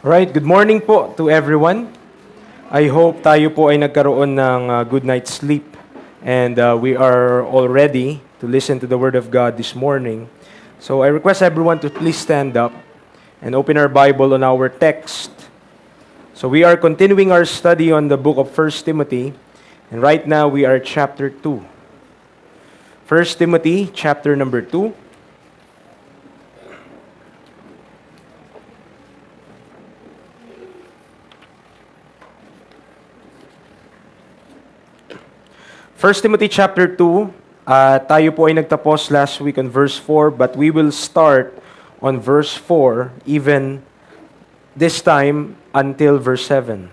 Right, good morning po to everyone. I hope tayo po ay nagkaroon ng good night's sleep and we are all ready to listen to the Word of God this morning. So I request everyone to please stand up and open our Bible on our text. So we are continuing our study on the book of 1 Timothy, and right now we are chapter 2. 1 Timothy chapter number 2. First Timothy chapter 2, tayo po ay nagtapos last week on verse 4, but we will start on verse 4, even this time until verse 7.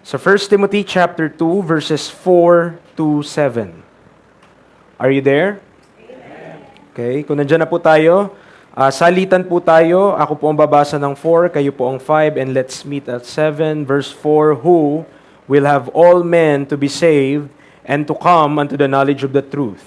So 1 Timothy chapter 2, verses 4 to 7. Are you there? Okay, kung nandiyan na po tayo, salitan po tayo. Ako po ang babasa ng 4, kayo po ang 5, and let's meet at 7. Verse 4, who will have all men to be saved and to come unto the knowledge of the truth.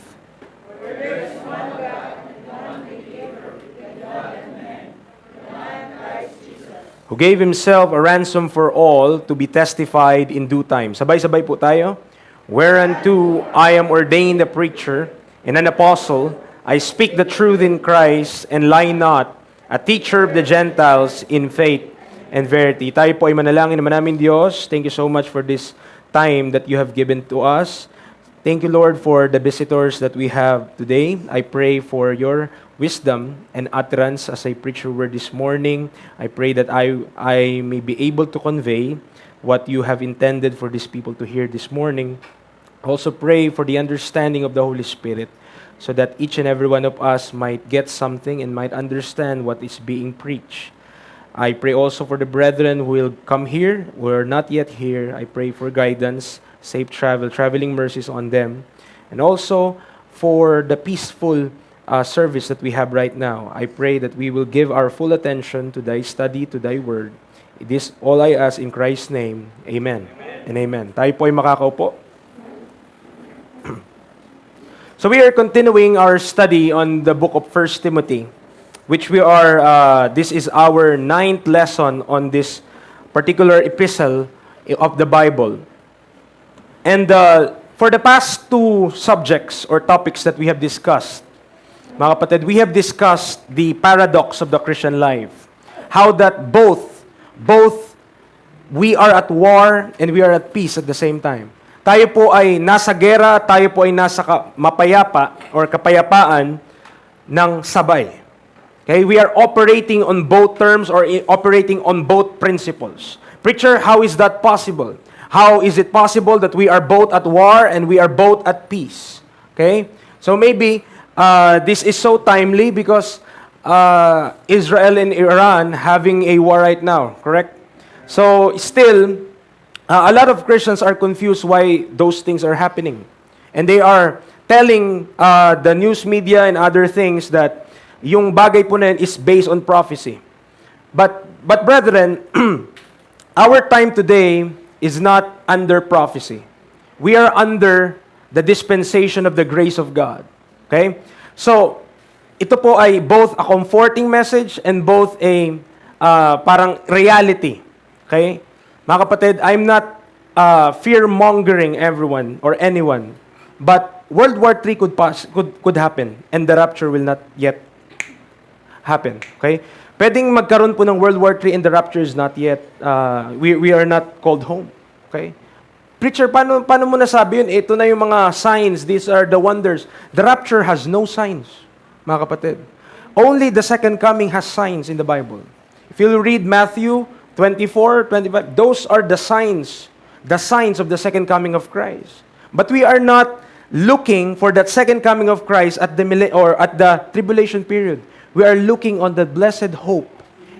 For there is one God and one Redeemer between God and man, the man Christ Jesus. Who gave Himself a ransom for all to be testified in due time. Sabay-sabay po tayo. Whereunto I am ordained a preacher and an apostle, I speak the truth in Christ and lie not, a teacher of the Gentiles in faith and verity. Tayo po ay manalangin naman namin, Diyos. Thank you so much for this time that you have given to us. Thank you, Lord, for the visitors that we have today. I pray for your wisdom and utterance as I preach your word this morning. I pray that I may be able to convey what you have intended for these people to hear this morning. Also pray for the understanding of the Holy Spirit so that each and every one of us might get something and might understand what is being preached. I pray also for the brethren who will come here, who are not yet here. I pray for guidance, safe traveling mercies on them. And also for the peaceful service that we have right now. I pray that we will give our full attention to thy study, to thy word. This all I ask in Christ's name. Amen. And amen. Tayo po ay makakaupo. So we are continuing our study on the book of 1 Timothy, which we are, this is our 9th lesson on this particular epistle of the Bible. And for the past 2 subjects or topics that we have discussed, mga kapatid, we have discussed the paradox of the Christian life. How that both we are at war and we are at peace at the same time. Tayo po ay nasa gera, tayo po ay nasa mapayapa or kapayapaan ng sabay. Okay, we are operating on both terms or operating on both principles. Preacher, how is that possible? How is it possible that we are both at war and we are both at peace? Okay, so maybe this is so timely because Israel and Iran having a war right now, correct? So still, a lot of Christians are confused why those things are happening. And they are telling the news media and other things that yung bagay po na yun is based on prophecy. But brethren, our time today is not under prophecy. We are under the dispensation of the grace of God. Okay? So, ito po ay both a comforting message and both a parang reality. Okay? Mga kapatid, I'm not fear-mongering everyone or anyone. But World War III could happen and the rapture will not yet happen. Okay? Pwedeng magkaroon po ng World War III and the rapture is not yet, we are not called home. Okay? Preacher, paano mo nasabi yun? Ito na yung mga signs. These are the wonders. The rapture has no signs, mga kapatid. Only the second coming has signs in the Bible. If you read Matthew 24, 25, those are the signs of the second coming of Christ. But we are not looking for that second coming of Christ at the tribulation period. We are looking on the blessed hope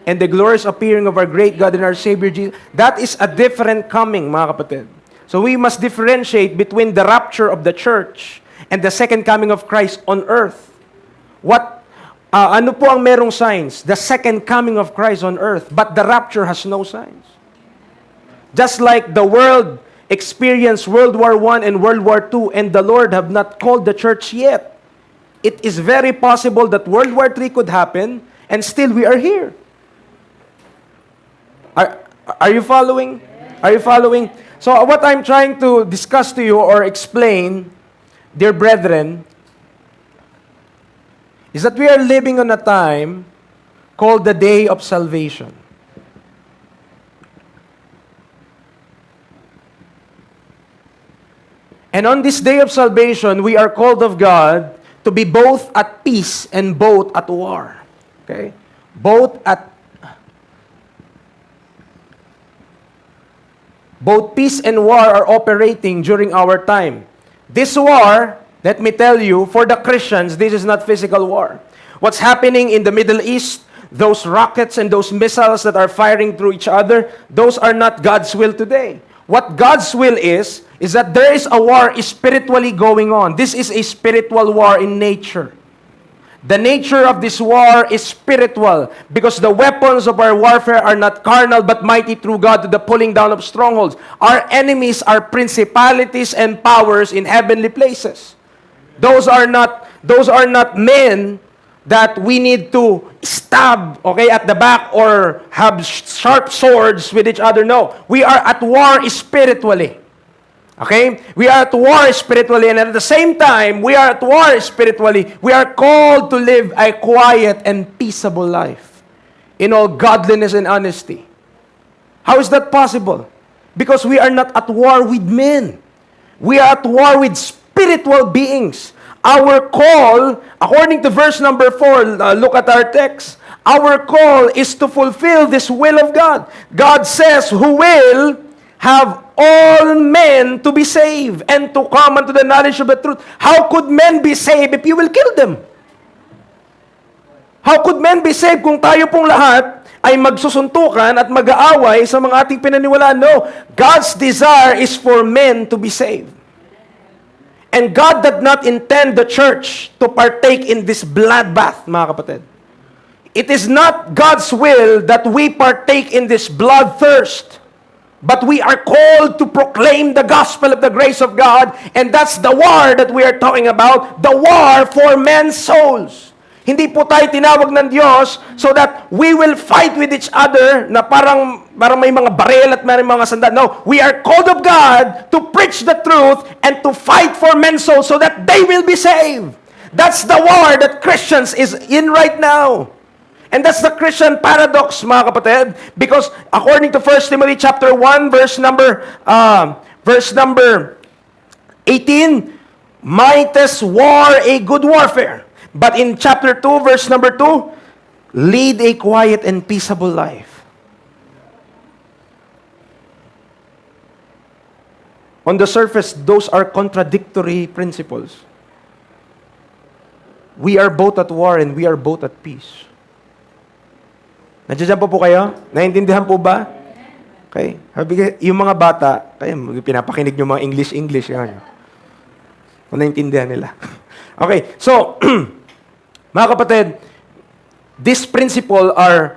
and the glorious appearing of our great God and our Savior Jesus. That is a different coming, mga kapatid. So we must differentiate between the rapture of the church and the second coming of Christ on earth. Ano po ang merong signs? The second coming of Christ on earth, but the rapture has no signs. Just like the world experienced World War I and World War II, and the Lord have not called the church yet. It is very possible that World War III could happen, and still we are here. Are, are you following? Are you following? So what I'm trying to discuss to you or explain, dear brethren, is that we are living on a time called the day of salvation. And on this day of salvation, we are called of God to be both at peace and both at war. Okay? Both peace and war are operating during our time. This war, let me tell you, for the Christians, this is not physical war. What's happening in the Middle East, those rockets and those missiles that are firing through each other, those are not God's will today. What God's will is that there is a war spiritually going on. This is a spiritual war in nature. The nature of this war is spiritual because the weapons of our warfare are not carnal but mighty through God to the pulling down of strongholds. Our enemies are principalities and powers in heavenly places. Those are not men that we need to stab, okay, at the back or have sharp swords with each other. No, we are at war spiritually. Okay? We are at war spiritually, and at the same time, we are at war spiritually. We are called to live a quiet and peaceable life in all godliness and honesty. How is that possible? Because we are not at war with men. We are at war with spiritual beings. Our call, according to verse number 4, look at our text. Our call is to fulfill this will of God. God says, who will have all men to be saved and to come unto the knowledge of the truth. How could men be saved if you will kill them? How could men be saved kung tayo pong lahat ay magsusuntukan at mag-aaway sa mga ating pinaniwalaan? No. God's desire is for men to be saved. And God did not intend the church to partake in this bloodbath, mga kapatid. It is not God's will that we partake in this bloodthirst. But we are called to proclaim the gospel of the grace of God, and that's the war that we are talking about, the war for men's souls. Hindi po tayo tinawag ng Diyos so that we will fight with each other na parang may mga baril at may mga sandal. No, we are called of God to preach the truth and to fight for men's souls so that they will be saved. That's the war that Christians is in right now. And that's the Christian paradox, mga kapatid, because according to 1 Timothy chapter 1, verse number 18, mightest war a good warfare. But in chapter 2, verse number 2, lead a quiet and peaceable life. On the surface, those are contradictory principles. We are both at war and we are both at peace. Nandiyan po kayo? Naintindihan po ba? Okay. Yung mga bata, kayo, pinapakinig nyo mga English. Yan. Kung naintindihan nila. Okay. So, mga kapatid, this principle are,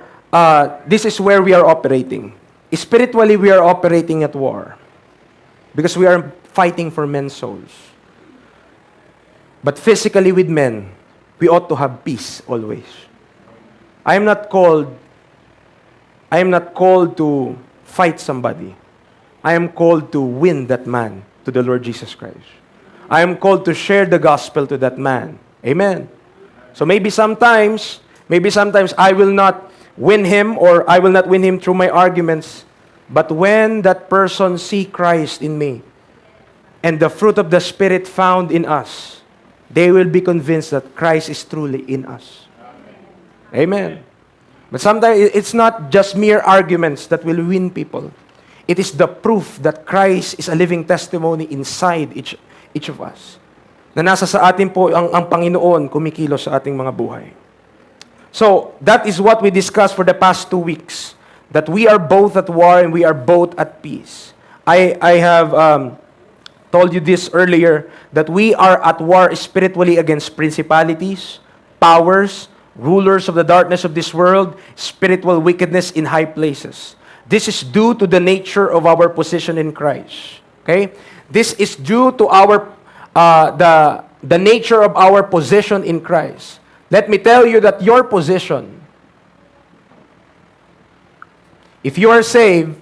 this is where we are operating. Spiritually, we are operating at war. Because we are fighting for men's souls. But physically with men, we ought to have peace always. I am not called to fight somebody. I am called to win that man to the Lord Jesus Christ. I am called to share the gospel to that man. Amen. So maybe sometimes I will not win him or I will not win him through my arguments. But when that person see Christ in me and the fruit of the Spirit found in us, they will be convinced that Christ is truly in us. Amen. But sometimes it's not just mere arguments that will win people. It is the proof that Christ is a living testimony inside each of us. Na nasa sa atin po ang Panginoon kumikilos sa ating mga buhay. So, that is what we discussed for the past 2 weeks. That we are both at war and we are both at peace. I have told you this earlier, that we are at war spiritually against principalities, powers, rulers of the darkness of this world, spiritual wickedness in high places. This is due to the nature of our position in Christ. Okay? This is due to our the nature of our position in Christ. Let me tell you that your position If you are saved,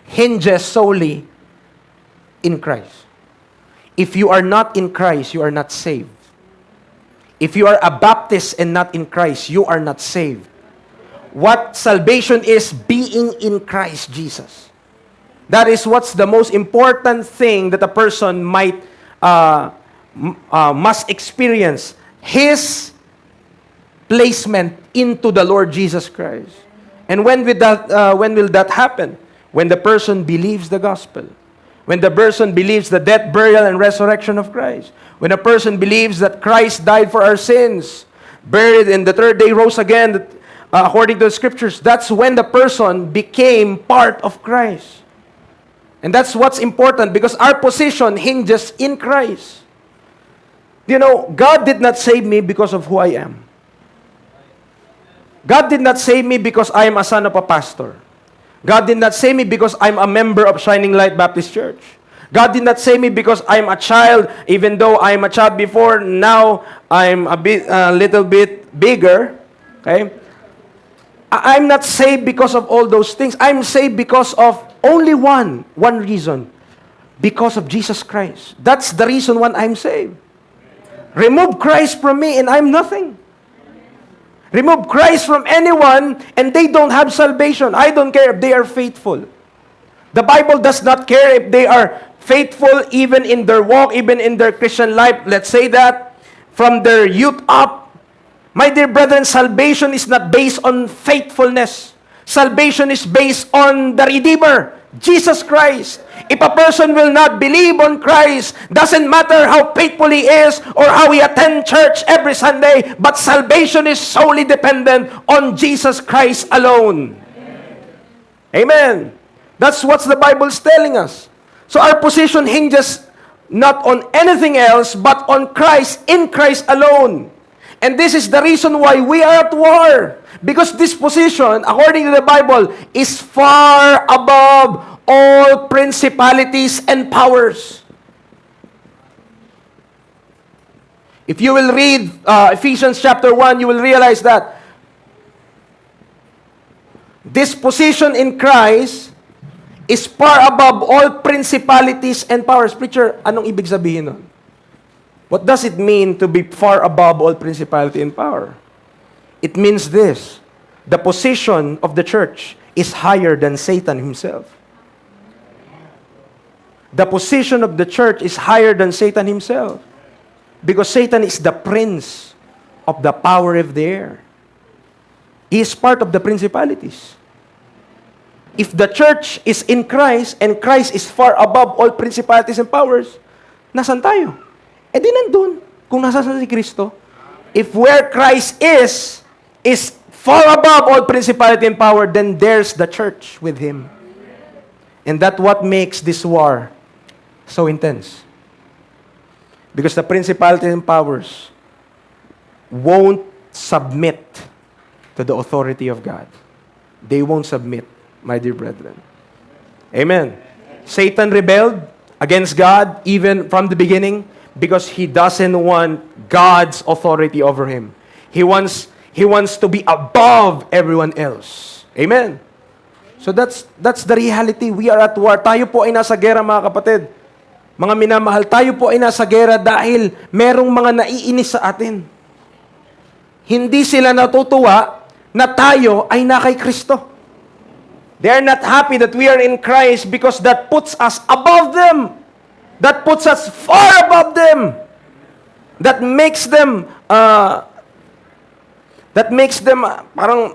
hinges solely in Christ. If you are not in Christ, you are not saved. If you are a Baptist and not in Christ, you are not saved. What salvation is, being in Christ Jesus. That is what's the most important thing that a person must experience. His placement into the Lord Jesus Christ. And when will that happen? When the person believes the gospel. When the person believes the death, burial, and resurrection of Christ. When a person believes that Christ died for our sins, buried, and the third day rose again, according to the scriptures, that's when the person became part of Christ. And that's what's important, because our position hinges in Christ. You know, God did not save me because of who I am. God did not save me because I am a son of a pastor. God did not save me because I'm a member of Shining Light Baptist Church. God did not save me because I'm a child, even though I'm a child before, now I'm a little bit bigger. Okay? I'm not saved because of all those things. I'm saved because of only one reason. Because of Jesus Christ. That's the reason why I'm saved. Remove Christ from me and I'm nothing. Remove Christ from anyone and they don't have salvation. I don't care if they are faithful. The Bible does not care if they are faithful even in their walk, even in their Christian life. Let's say that from their youth up. My dear brethren, salvation is not based on faithfulness. Salvation is based on the Redeemer, Jesus Christ. If a person will not believe on Christ, doesn't matter how faithful he is or how he attend church every Sunday, but salvation is solely dependent on Jesus Christ alone. Amen. That's what the Bible is telling us. So our position hinges not on anything else, but on Christ, in Christ alone. And this is the reason why we are at war. Because this position, according to the Bible, is far above all principalities and powers. If you will read Ephesians chapter 1, you will realize that this position in Christ is far above all principalities and powers. Preacher, anong ibig sabihin nun? What does it mean to be far above all principality and power? It means this: the position of the church is higher than Satan himself. The position of the church is higher than Satan himself. Because Satan is the prince of the power of the air. He is part of the principalities. If the church is in Christ and Christ is far above all principalities and powers, nasan tayo? Eh di nandun, kung nasan si Kristo. If where Christ is far above all principality and power, then there's the church with Him. And that's what makes this war so intense. Because the principalities and powers won't submit to the authority of God. They won't submit, my dear brethren. Amen. Satan rebelled against God even from the beginning because he doesn't want God's authority over him. He wants to be above everyone else. Amen. So that's the reality. We are at war. Tayo po ay nasa gera, mga kapatid. Mga minamahal, tayo po ay nasa gera dahil merong mga naiinis sa atin. Hindi sila natutuwa na tayo ay na kay Kristo. They are not happy that we are in Christ because that puts us above them. That puts us far above them. That makes them parang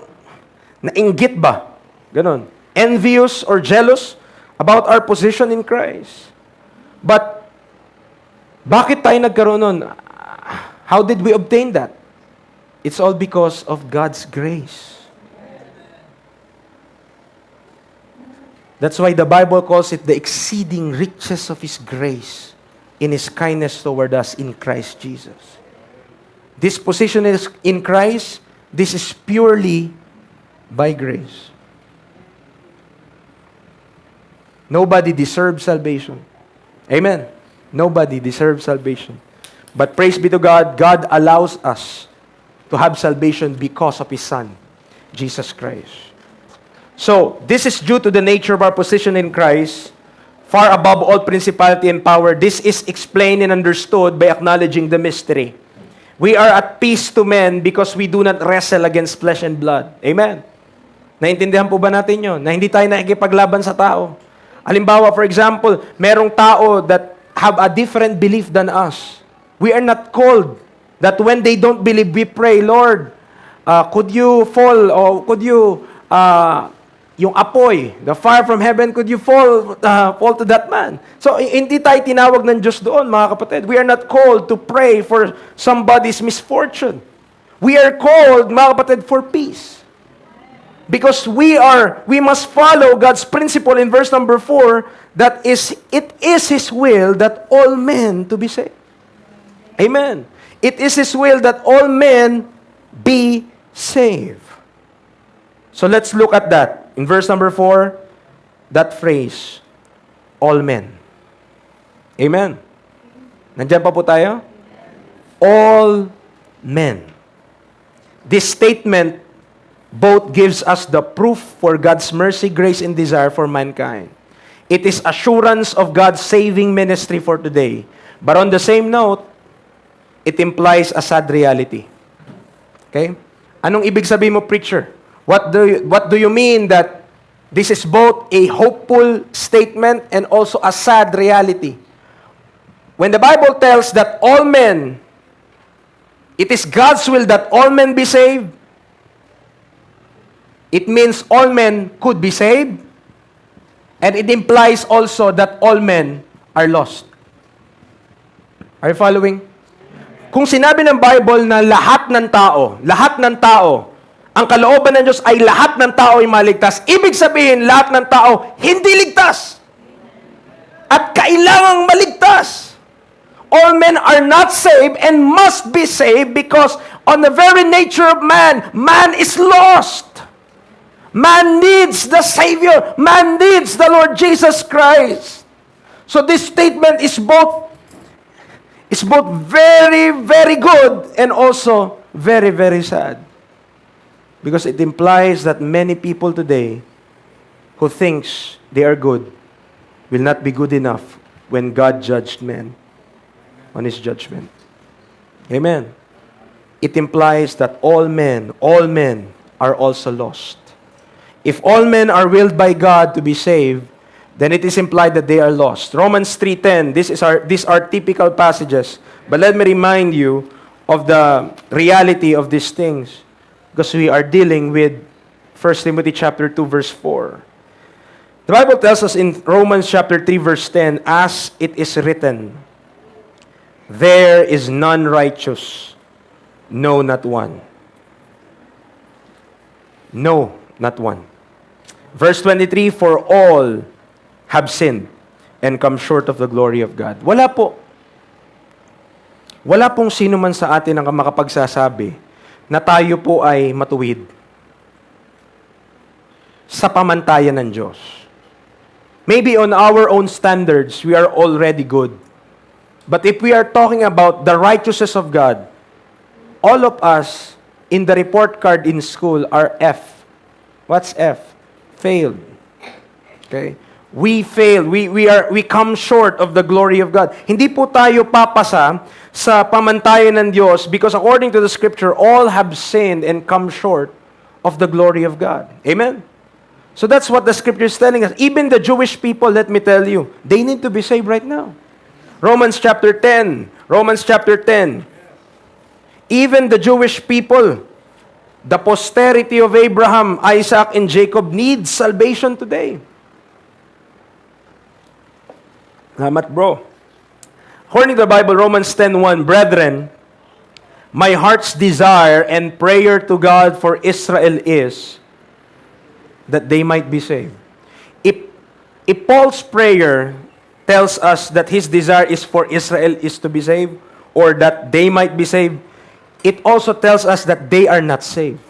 nainggit ba? Ganon. Envious or jealous about our position in Christ. But, bakit tayo nagkaroon nun? How did we obtain that? It's all because of God's grace. That's why the Bible calls it the exceeding riches of His grace in His kindness toward us in Christ Jesus. This position is in Christ. This is purely by grace. Nobody deserves salvation. Amen. Nobody deserves salvation. But praise be to God, God allows us to have salvation because of His Son. Jesus Christ. So, this is due to the nature of our position in Christ, far above all principality and power. This is explained and understood by acknowledging the mystery. We are at peace to men because we do not wrestle against flesh and blood. Amen. Naintindihan po ba natin yun? Na hindi tayo nakikipaglaban sa tao. Halimbawa, for example, merong tao that have a different belief than us. We are not called that when they don't believe, we pray, Lord, could you fall, or could you, yung apoy, the fire from heaven, could you fall to that man? So, hindi tayo tinawag ng Diyos doon, mga kapatid. We are not called to pray for somebody's misfortune. We are called, mga kapatid, for peace. Because we must follow God's principle in verse number 4, that it is His will that all men to be saved. Amen. It is His will that all men be saved. So let's look at that. In verse number 4, that phrase, all men. Amen. Nandiyan pa po tayo? All men. This statement both gives us the proof for God's mercy, grace, and desire for mankind. It is assurance of God's saving ministry for today. But on the same note, it implies a sad reality. Okay? Anong ibig sabihin mo, preacher? What do you mean that this is both a hopeful statement and also a sad reality? When the Bible tells that all men, it is God's will that all men be saved, it means all men could be saved, and it implies also that all men are lost. Are you following? Kung sinabi ng Bible na lahat ng tao, ang kalooban ng Diyos ay lahat ng tao ay maligtas, ibig sabihin lahat ng tao hindi ligtas. At kailangang maligtas. All men are not saved and must be saved because on the very nature of man, man is lost. Man needs the Savior. Man needs the Lord Jesus Christ. So this statement is both very, very good and also very, very sad. Because it implies that many people today who thinks they are good will not be good enough when God judged men on His judgment. Amen. It implies that all men are also lost. If all men are willed by God to be saved, then it is implied that they are lost. Romans 3:10, these are typical passages. But let me remind you of the reality of these things. Because we are dealing with 1 Timothy chapter 2, verse 4. The Bible tells us in Romans chapter 3, verse 10, as it is written, there is none righteous, no, not one. No, not one. Verse 23, for all have sinned and come short of the glory of God. Wala pong sino man sa atin ang makapagsasabi na tayo po ay matuwid sa pamantayan ng Diyos. Maybe on our own standards, we are already good. But if we are talking about the righteousness of God, all of us in the report card in school are F. What's F? Failed. Okay? We fail. We come short of the glory of God. Hindi po tayo papasa sa pamantayan ng Diyos because according to the Scripture, all have sinned and come short of the glory of God. Amen? So that's what the Scripture is telling us. Even the Jewish people, let me tell you, they need to be saved right now. Romans chapter 10. Even the Jewish people, the posterity of Abraham, Isaac, and Jacob needs salvation today. Salamat, bro. According to the Bible, Romans 10:1, brethren, my heart's desire and prayer to God for Israel is that they might be saved. If Paul's prayer tells us that his desire is for Israel is to be saved or that they might be saved, it also tells us that they are not saved.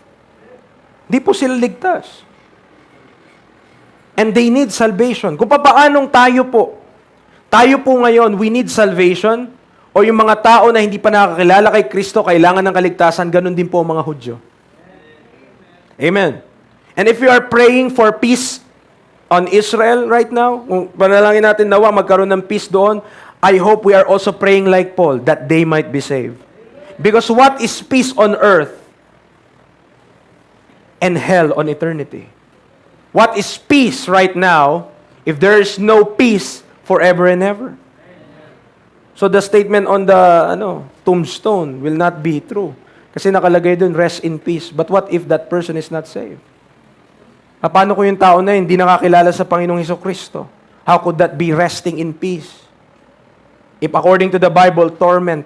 Di po sila ligtas. And they need salvation. Kung paanong tayo po ngayon, we need salvation, o yung mga tao na hindi pa nakakilala kay Kristo, kailangan ng kaligtasan, ganun din po ang mga Hudyo. Amen. And if we are praying for peace on Israel right now, kung panalangin natin nawa magkaroon ng peace doon, I hope we are also praying like Paul that they might be saved. Because what is peace on earth and hell on eternity? What is peace right now if there is no peace forever and ever? So the statement on the tombstone will not be true. Kasi nakalagay doon, rest in peace. But what if that person is not saved? Paano kung yung tao na hindi nakakilala sa Panginoong Hesukristo? How could that be resting in peace? If according to the Bible, torment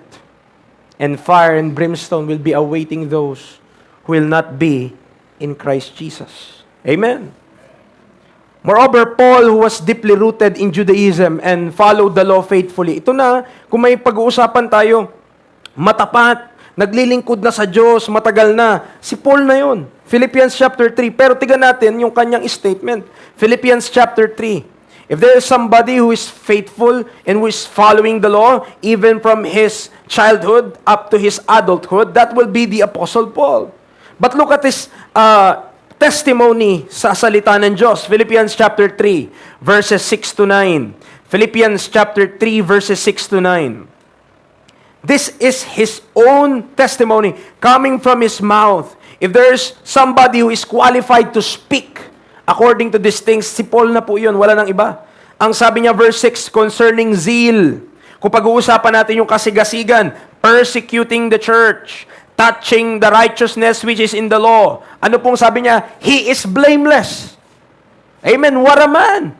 and fire and brimstone will be awaiting those who will not be in Christ Jesus. Amen. Moreover, Paul, who was deeply rooted in Judaism and followed the law faithfully, ito na, kung may pag-uusapan tayo, matapat, naglilingkod na sa Diyos, matagal na, si Paul na yun. Philippians chapter 3. Pero tignan natin yung kanyang statement. Philippians chapter 3. If there is somebody who is faithful and who is following the law, even from his childhood up to his adulthood, that will be the Apostle Paul. But look at his testimony sa salita ng Diyos. Philippians chapter 3, verses 6 to 9. Philippians chapter 3, verses 6 to 9. This is his own testimony coming from his mouth. If there's somebody who is qualified to speak according to these things, si Paul na po yun, wala nang iba. Ang sabi niya, verse 6, concerning zeal. Kung pag-uusapan natin yung kasigasigan, persecuting the church, touching the righteousness which is in the law. Ano pong sabi niya? He is blameless. Amen. What a man.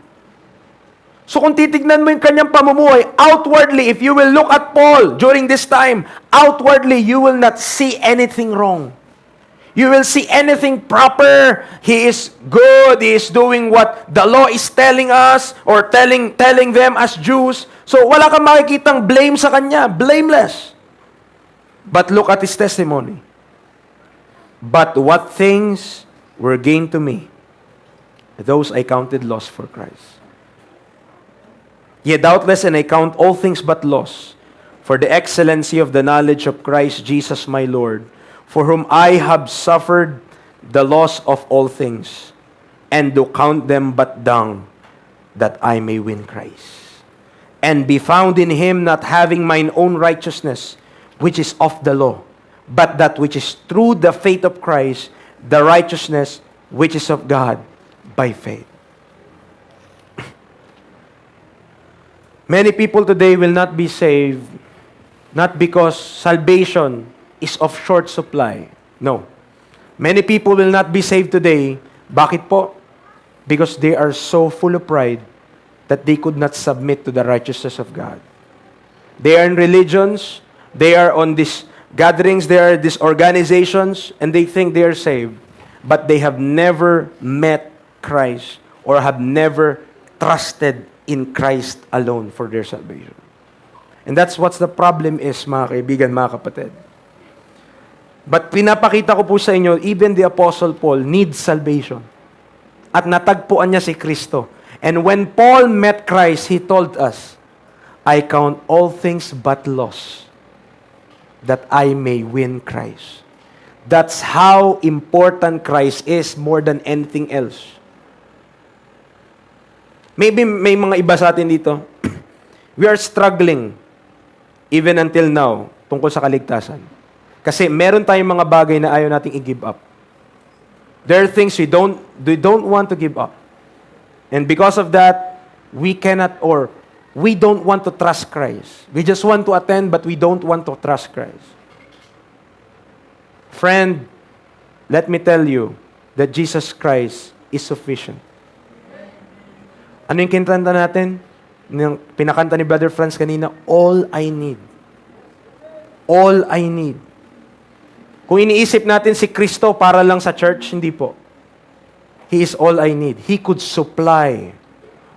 So kung titignan mo yung kanyang pamumuhay, outwardly, if you will look at Paul during this time, outwardly, you will not see anything wrong. You will see anything proper. He is good. He is doing what the law is telling us or telling them as Jews. So wala kang makikitang blame sa kanya. Blameless. But look at his testimony. But what things were gained to me, those I counted loss for Christ. Yet doubtless, and I count all things but loss, for the excellency of the knowledge of Christ Jesus my Lord, for whom I have suffered the loss of all things, and do count them but dung, that I may win Christ, and be found in him, not having mine own righteousness, which is of the law, but that which is through the faith of Christ, the righteousness which is of God by faith. Many people today will not be saved, not because salvation is of short supply. No. Many people will not be saved today. Bakit po? Because they are so full of pride that they could not submit to the righteousness of God. They are in religions, they are on these gatherings, they are these organizations, and they think they are saved, but they have never met Christ or have never trusted in Christ alone for their salvation. And that's what's the problem is, mga kaibigan, mga kapatid. But pinapakita ko po sa inyo, even the Apostle Paul needs salvation. At natagpuan niya si Kristo. And when Paul met Christ, he told us, I count all things but loss, that I may win Christ. That's how important Christ is more than anything else. Maybe may mga iba sa atin dito, we are struggling even until now tungkol sa kaligtasan. Kasi meron tayong mga bagay na ayaw nating i-give up. There are things we don't want to give up. And because of that, we cannot or we don't want to trust Christ. We just want to attend but we don't want to trust Christ. Friend, let me tell you that Jesus Christ is sufficient. Ano yung kinakanta natin? Yung pinakanta ni Brother Franz kanina, all I need. All I need. Kung iniisip natin si Kristo para lang sa church, hindi po. He is all I need. He could supply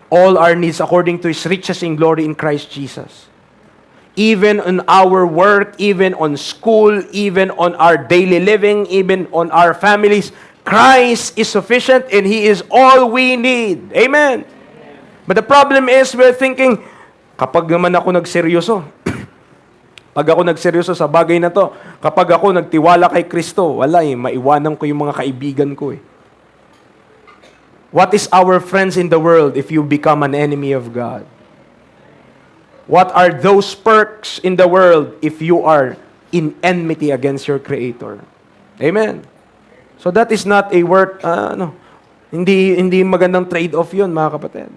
all our needs according to His riches in glory in Christ Jesus. Even on our work, even on school, even on our daily living, even on our families, Christ is sufficient and He is all we need. Amen. But the problem is, we're thinking, kapag naman ako nagseryoso, Pag ako nagseryoso sa bagay na to, kapag ako nagtiwala kay Kristo, wala maiwanan ko yung mga kaibigan ko eh. What is our friends in the world if you become an enemy of God? What are those perks in the world if you are in enmity against your Creator? Amen. So that is not a hindi magandang trade-off yun, mga kapatid.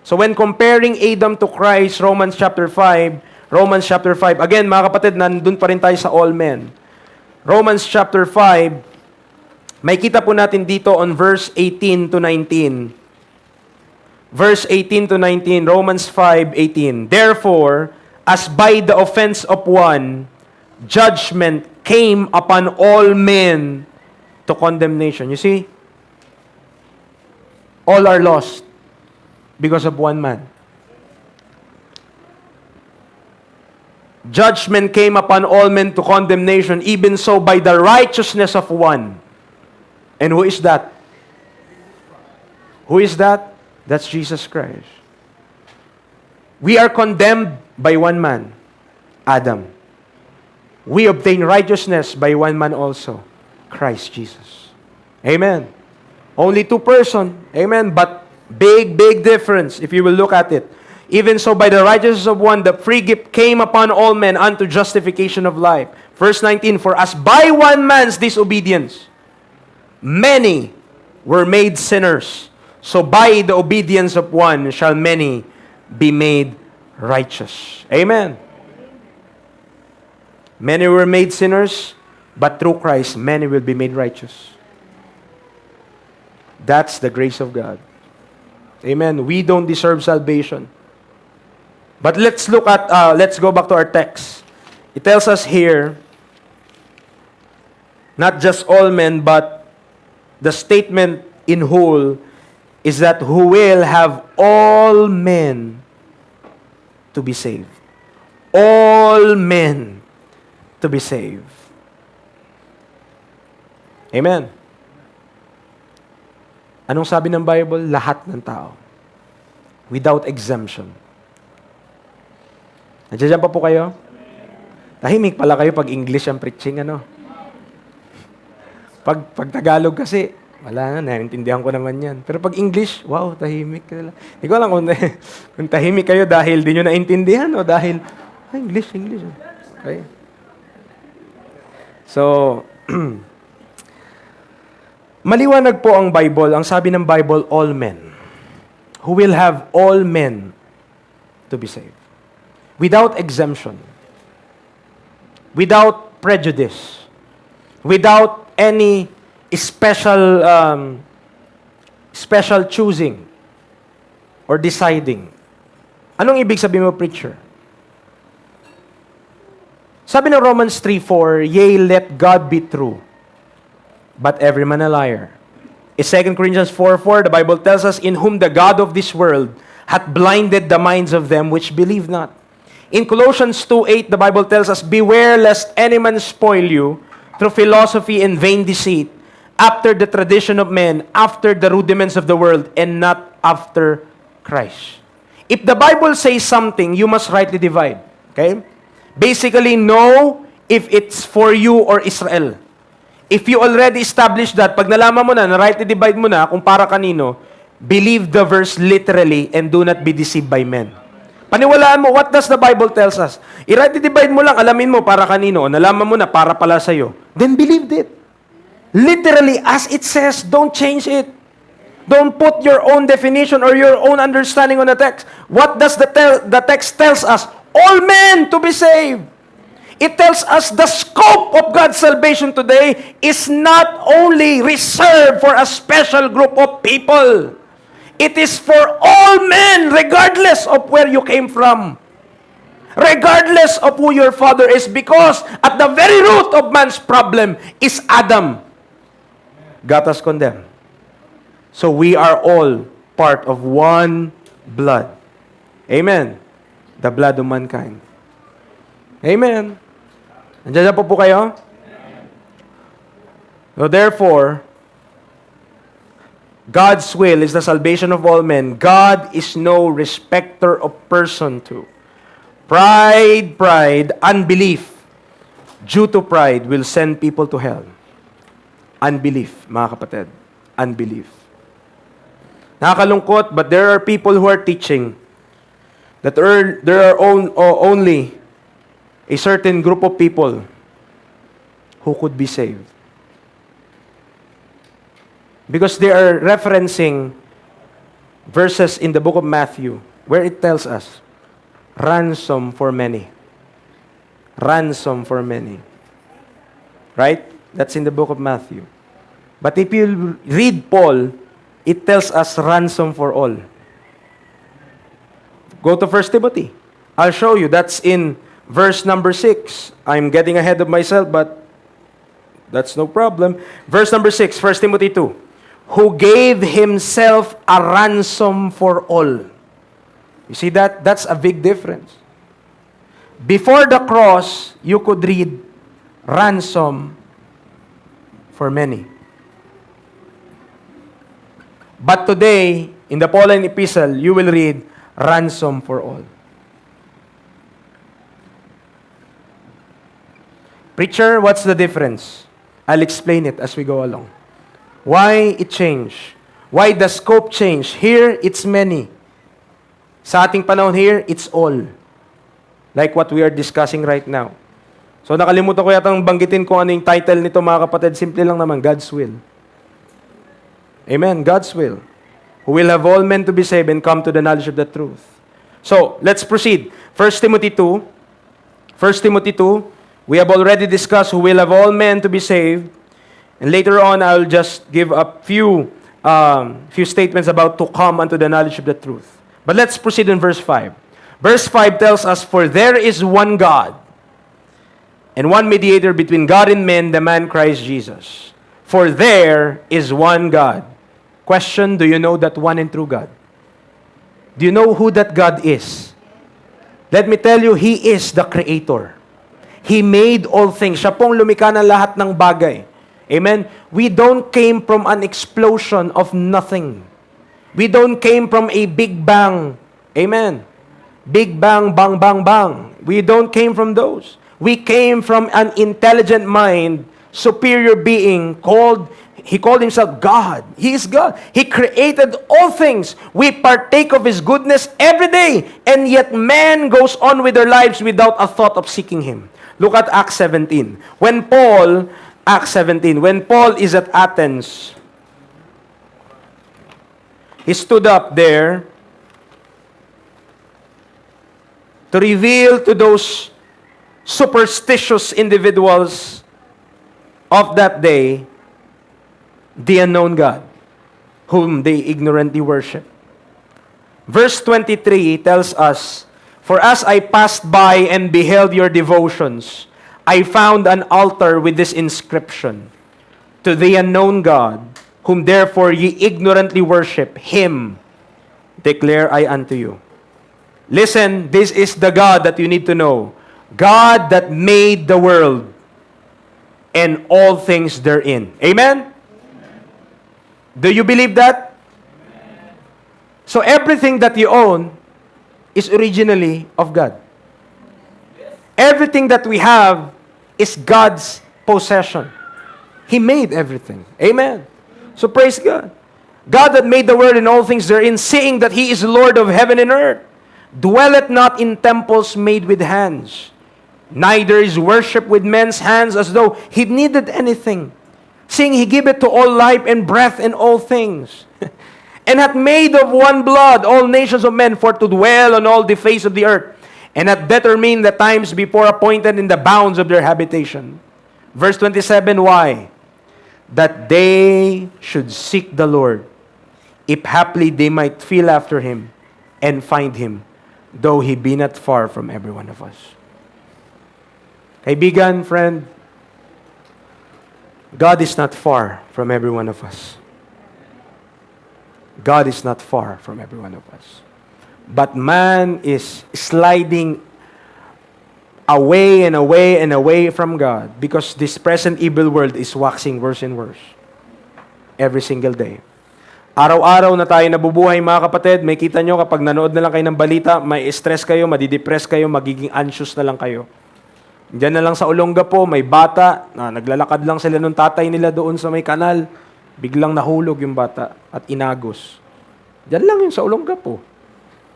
So when comparing Adam to Christ, Romans chapter 5, again, mga kapatid, nandun pa rin tayo sa all men. Romans chapter 5, may kita po natin dito on verse 18 to 19. Verse 18 to 19, Romans 5:18. Therefore, as by the offense of one, judgment came upon all men to condemnation. You see? All are lost because of one man. Judgment came upon all men to condemnation, even so by the righteousness of one. And who is that? Who is that? That's Jesus Christ. We are condemned by one man, Adam. We obtain righteousness by one man also, Christ Jesus. Amen. Only two person. Amen. But big difference if you will look at it. Even so, by the righteousness of one, the free gift came upon all men unto justification of life. Verse 19, for as by one man's disobedience, many were made sinners, so by the obedience of one shall many be made righteous. Amen. Many were made sinners, but through Christ, many will be made righteous. That's the grace of God. Amen. We don't deserve salvation. But let's go back to our text. It tells us here, not just all men, but the statement in whole is that who will have all men to be saved. All men to be saved. Amen. Anong sabi ng Bible? Lahat ng tao. Without exemption. Nandiyan pa po kayo? Tahimik pala kayo pag English ang preaching, ano? Pag Tagalog kasi, wala na, naiintindihan ko naman yan. Pero pag English, wow, tahimik ka lang. Hindi ko alam kung tahimik kayo dahil di nyo naintindihan o dahil, English. Okay? So, maliwanag po ang Bible. Ang sabi ng Bible, all men. Who will have all men to be saved. Without exemption. Without prejudice. Without any special choosing or deciding. Anong ibig sabihin mo, preacher? Sabi ng Romans 3:4, yea, let God be true, but every man a liar. In 2 Corinthians 4:4, the Bible tells us, in whom the God of this world hath blinded the minds of them which believe not. In Colossians 2:8, the Bible tells us, beware lest any man spoil you through philosophy and vain deceit, after the tradition of men, after the rudiments of the world, and not after Christ. If the Bible says something, you must rightly divide. Okay? Basically, know if it's for you or Israel. If you already established that, pag nalaman mo na rightly divide mo na kung para kanino, believe the verse literally and do not be deceived by men. Paniwalaan mo, what does the Bible tells us? I-rightly divide mo lang, alamin mo para kanino, o nalaman mo na para pala sa'yo. Then believe it. Literally, as it says, don't change it. Don't put your own definition or your own understanding on the text. What does the text tells us? All men to be saved. It tells us the scope of God's salvation today is not only reserved for a special group of people. It is for all men, regardless of where you came from. Regardless of who your father is, because at the very root of man's problem is Adam. Got us condemned. So we are all part of one blood. Amen. The blood of mankind. Amen. Nandiyan po kayo? So therefore, God's will is the salvation of all men. God is no respecter of person too. Pride, unbelief. Due to pride will send people to hell. Unbelief, mga kapatid. Unbelief. Nakakalungkot, but there are people who are teaching that there are only a certain group of people who could be saved. Because they are referencing verses in the book of Matthew where it tells us, ransom for many. Ransom for many. Right? That's in the book of Matthew. But if you read Paul, it tells us ransom for all. Go to 1 Timothy. I'll show you. That's in verse number 6. I'm getting ahead of myself, but that's no problem. Verse number 6, 1 Timothy 2. Who gave himself a ransom for all. You see that? That's a big difference. Before the cross, you could read ransom for many. But today, in the Pauline epistle, you will read ransom for all. Preacher, what's the difference? I'll explain it as we go along. Why it changed? Why the scope change? Here, it's many. Sa ating panahon here, it's all. Like what we are discussing right now. So nakalimutan ko yatang banggitin kung ano yung title nito, mga kapatid. Simple lang naman, God's will. Amen, God's will. Who will have all men to be saved and come to the knowledge of the truth. So, let's proceed. 1 Timothy 2. 1 Timothy 2. We have already discussed who will have all men to be saved. And later on, I'll just give a few statements about to come unto the knowledge of the truth. But let's proceed in verse 5. Verse 5 tells us, for there is one God, and one mediator between God and men, the man Christ Jesus. For there is one God. Question, do you know that one and true God? Do you know who that God is? Let me tell you, He is the Creator. He made all things. Siya pong lumikha ng lahat ng bagay. Amen? We don't came from an explosion of nothing. We don't came from a big bang. Amen? Big bang, bang, bang, bang. We don't came from those. We came from an intelligent mind, superior being He called Himself God. He is God. He created all things. We partake of His goodness every day. And yet man goes on with their lives without a thought of seeking Him. Look at Acts 17. When Paul is at Athens, he stood up there to reveal to those superstitious individuals of that day the unknown God, whom they ignorantly worship. Verse 23 tells us, for as I passed by and beheld your devotions, I found an altar with this inscription, to the unknown God, whom therefore ye ignorantly worship, Him declare I unto you. Listen, this is the God that you need to know. God that made the world and all things therein. Amen? Do you believe that? So everything that you own is originally of God. Everything that we have is God's possession. He made everything. Amen. So praise God. God that made the world and all things therein, seeing that He is Lord of heaven and earth, dwelleth not in temples made with hands, neither is worship with men's hands as though He needed anything, seeing He giveth to all life and breath and all things, and hath made of one blood all nations of men for to dwell on all the face of the earth, and hath determined the times before appointed in the bounds of their habitation. Verse 27, why? That they should seek the Lord, if haply they might feel after Him, and find Him, though He be not far from every one of us. Kaibigan, friend, God is not far from every one of us. God is not far from every one of us. But man is sliding away and away and away from God because this present evil world is waxing worse and worse every single day. Araw-araw na tayo nabubuhay, mga kapatid. May kita nyo kapag nanood na lang kayo ng balita, may stress kayo, madidepress kayo, magiging anxious na lang kayo. Diyan na lang sa Olongapo, may bata, naglalakad lang sila nung tatay nila doon sa may kanal. Biglang nahulog yung bata at inagos. Diyan lang yun sa Olongapo.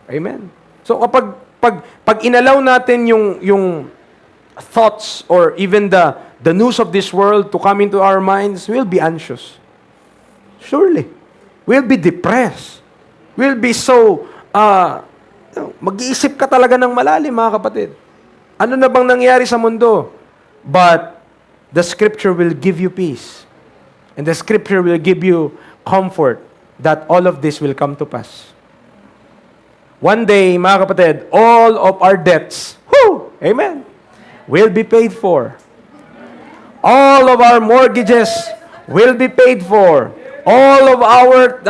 Amen. So kapag pag inalaw natin yung thoughts or even the news of this world to come into our minds, we'll be anxious. Surely. We'll be depressed. We'll be so, mag-iisip ka talaga ng malalim, mga kapatid. Ano na bang nangyari sa mundo? But the Scripture will give you peace. And the Scripture will give you comfort that all of this will come to pass. One day, mga kapatid, all of our debts, amen, will be paid for. All of our mortgages will be paid for. All of our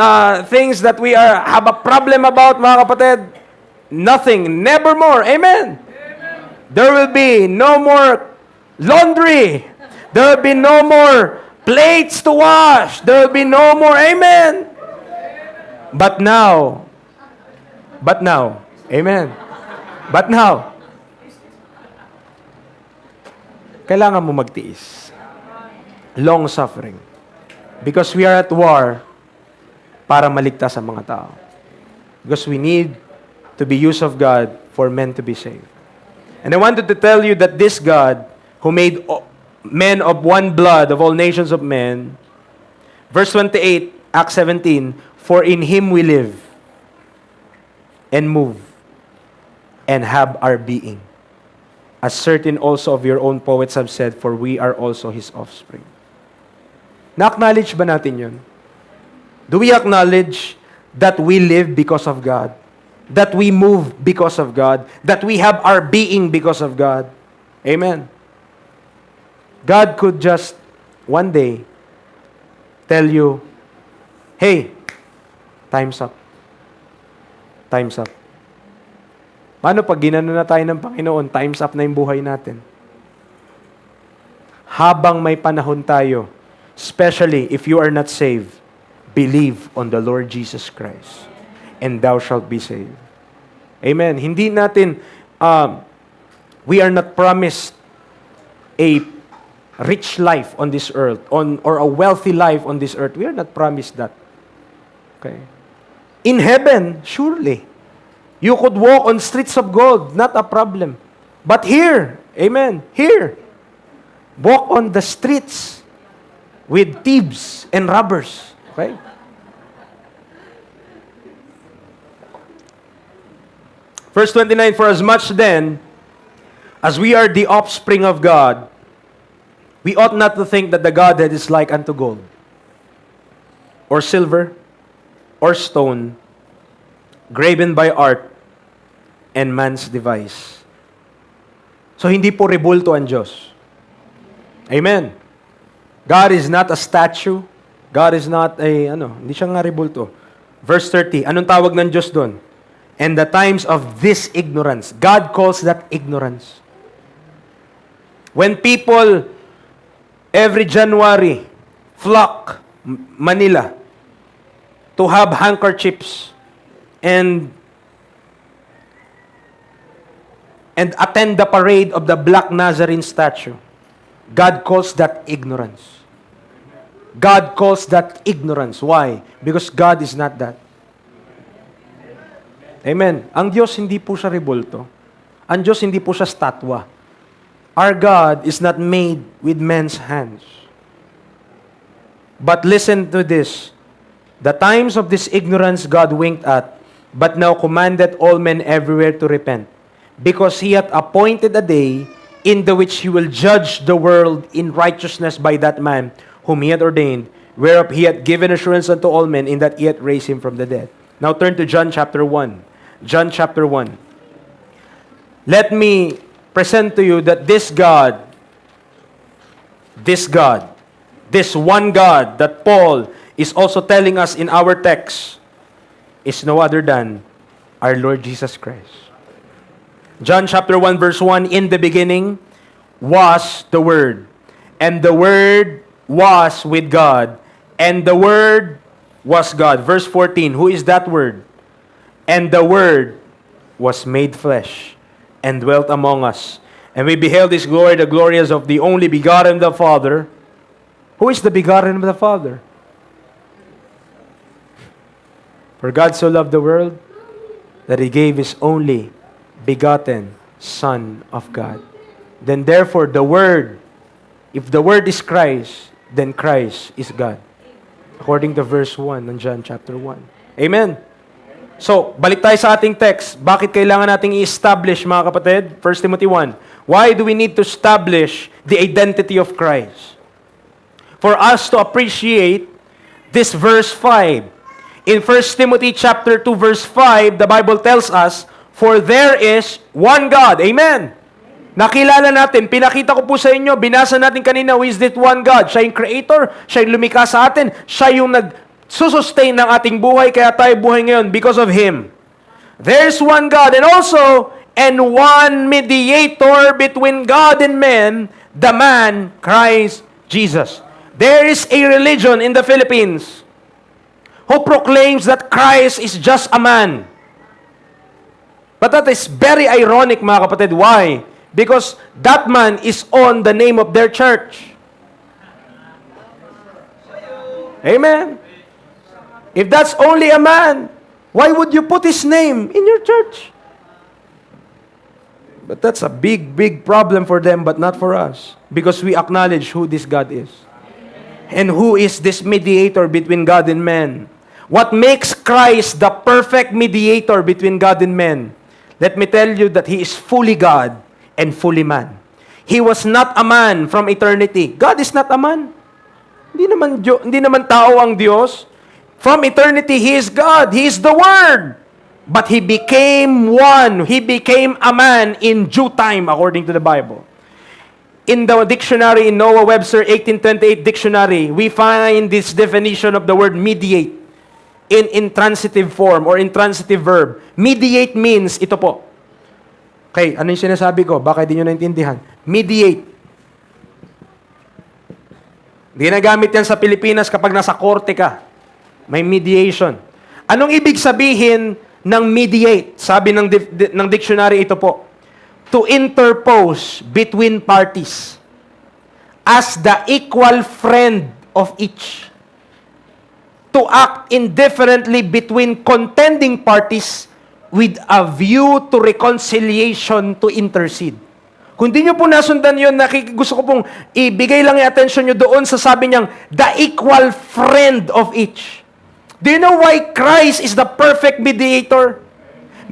things that we have a problem about, mga kapatid, nothing, never more. Amen. There will be no more laundry. There will be no more plates to wash. There will be no more. Amen. But now, amen. But now, kailangan mo magtiis. Long suffering. Because we are at war para maligtas ang mga tao. Because we need to be used of God for men to be saved. And I wanted to tell you that this God, who made men of one blood of all nations of men, verse 28, Acts 17, for in Him we live and move and have our being. As certain also of your own poets have said, for we are also His offspring. Na-acknowledge ba natin yun? Do we acknowledge that we live because of God? That we move because of God? That we have our being because of God? Amen. God could just one day tell you, hey, time's up. Time's up. Paano pag ginano na tayo ng Panginoon, time's up na yung buhay natin? Habang may panahon tayo, especially if you are not saved, believe on the Lord Jesus Christ, and thou shalt be saved. Amen. Hindi natin, we are not promised a rich life on this earth, or a wealthy life on this earth. We are not promised that. Okay. In heaven, surely, you could walk on streets of gold, not a problem. But here, amen, here, walk on the streets with thieves and robbers. Okay? Verse 29, for as much then as we are the offspring of God, we ought not to think that the Godhead is like unto gold, or silver, or stone, graven by art and man's device. So hindi po rebulto ang Diyos. Amen. God is not a statue. God is not hindi siya nga rebulto. Verse 30, anong tawag ng Diyos doon? And the times of this ignorance. God calls that ignorance. When people, every January, flock Manila to have handkerchiefs and attend the parade of the Black Nazarene statue, God calls that ignorance. God calls that ignorance. Why? Because God is not that. Amen. Ang Diyos hindi po siya rebulto. Ang Diyos hindi po siya statwa. Our God is not made with men's hands. But listen to this. The times of this ignorance God winked at, but now commanded all men everywhere to repent, because He hath appointed a day in the which He will judge the world in righteousness by that man whom He hath ordained, whereof He hath given assurance unto all men, in that He hath raised Him from the dead. Now turn to John chapter 1. John chapter 1. Let me present to you that this one God that Paul is also telling us in our text, is no other than our Lord Jesus Christ. John chapter 1 verse 1, in the beginning was the Word, and the Word was with God, and the Word was God. Verse 14, who is that Word? And the Word was made flesh and dwelt among us. And we beheld His glory, the glory as of the only begotten of the Father. Who is the begotten of the Father? For God so loved the world that He gave His only begotten Son of God. Then therefore the Word, if the Word is Christ, then Christ is God. According to verse 1 ng John chapter 1. Amen. So, balik tayo sa ating text. Bakit kailangan nating i-establish, mga kapatid? 1 Timothy 1. Why do we need to establish the identity of Christ? For us to appreciate this verse 5. In 1 Timothy chapter 2 verse 5, the Bible tells us, for there is one God. Amen. Nakilala natin, pinakita ko po sa inyo, binasa natin kanina, who is that one God? Siya yung creator, siya yung lumikha sa atin, siya yung nag-sustain ng ating buhay, kaya tayo buhay ngayon because of Him. There's one God, and also, and one mediator between God and men, the man, Christ Jesus. There is a religion in the Philippines who proclaims that Christ is just a man. But that is very ironic, mga kapatid. Why? Because that man is on the name of their church. Amen. If that's only a man, why would you put his name in your church? But that's a big, big problem for them, but not for us. Because we acknowledge who this God is. And who is this mediator between God and man. What makes Christ the perfect mediator between God and men? Let me tell you that He is fully God and fully man. He was not a man from eternity. God is not a man. Hindi naman tao ang Diyos. From eternity, He is God. He is the Word. But He became one. He became a man in due time, according to the Bible. In the dictionary, in Noah Webster 1828 dictionary, we find this definition of the word mediate in intransitive form or intransitive verb. Mediate means, ito po. Okay, ano yung sinasabi ko? Baka di nyo naintindihan. Mediate. Ginagamit yan sa Pilipinas kapag nasa korte ka. May mediation. Anong ibig sabihin ng mediate? Sabi ng dictionary, ito po. To interpose between parties as the equal friend of each. To act indifferently between contending parties with a view to reconciliation to intercede. Kung di nyo po nasundan yun, gusto ko pong ibigay lang yung attention nyo doon sa sabi niyang, the equal friend of each. Do you know why Christ is the perfect mediator?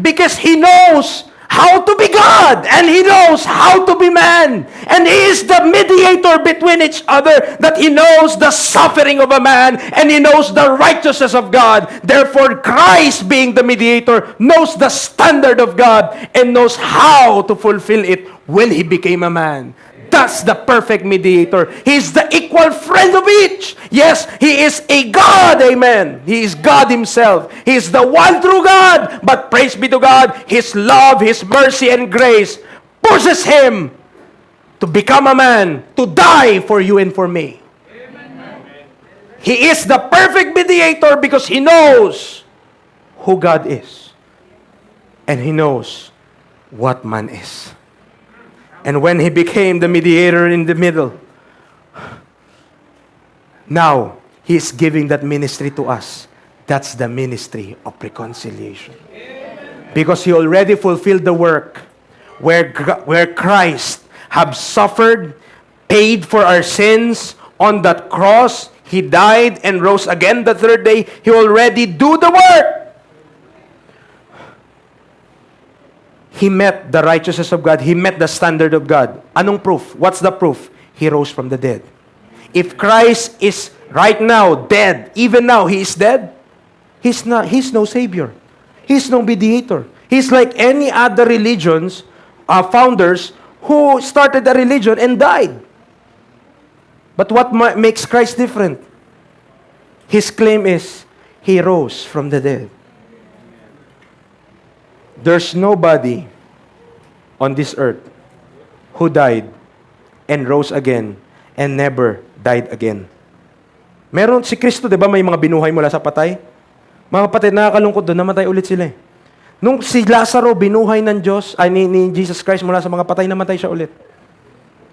Because He knows how to be God, and He knows how to be man. And He is the mediator between each other, that He knows the suffering of a man, and He knows the righteousness of God. Therefore, Christ, being the mediator, knows the standard of God, and knows how to fulfill it when He became a man. That's the perfect mediator. He's the equal friend of each. Yes, He is a God, amen. He is God Himself. He is the one true God. But praise be to God, His love, His mercy, and grace pushes Him to become a man, to die for you and for me. Amen. He is the perfect mediator because He knows who God is. And He knows what man is. And when He became the mediator in the middle, now He is giving that ministry to us. That's the ministry of reconciliation. Because He already fulfilled the work where Christ have suffered, paid for our sins on that cross. He died and rose again the third day. He already do the work. He met the righteousness of God. He met the standard of God. Anong proof? What's the proof? He rose from the dead. If Christ is right now dead, even now He is dead, He's no Savior. He's no mediator. He's like any other religions, founders, who started a religion and died. But what makes Christ different? His claim is, He rose from the dead. There's nobody on this earth who died and rose again and never died again. Meron si Kristo, di ba, may mga binuhay mula sa patay? Mga kapatid, nakakalungkot doon, namatay ulit sila eh. Nung si Lazaro binuhay ng Diyos, ni Jesus Christ mula sa mga patay, namatay siya ulit.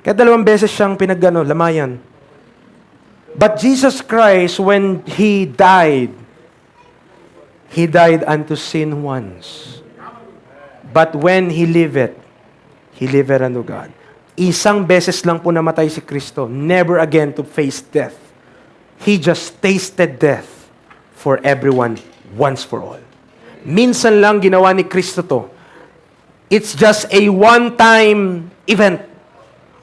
Kaya 2 beses siyang lamayan. But Jesus Christ, when He died unto sin once. But when He liveth unto God. Isang beses lang po namatay si Kristo, never again to face death. He just tasted death for everyone, once for all. Minsan lang ginawa ni Kristo to. It's just a one-time event.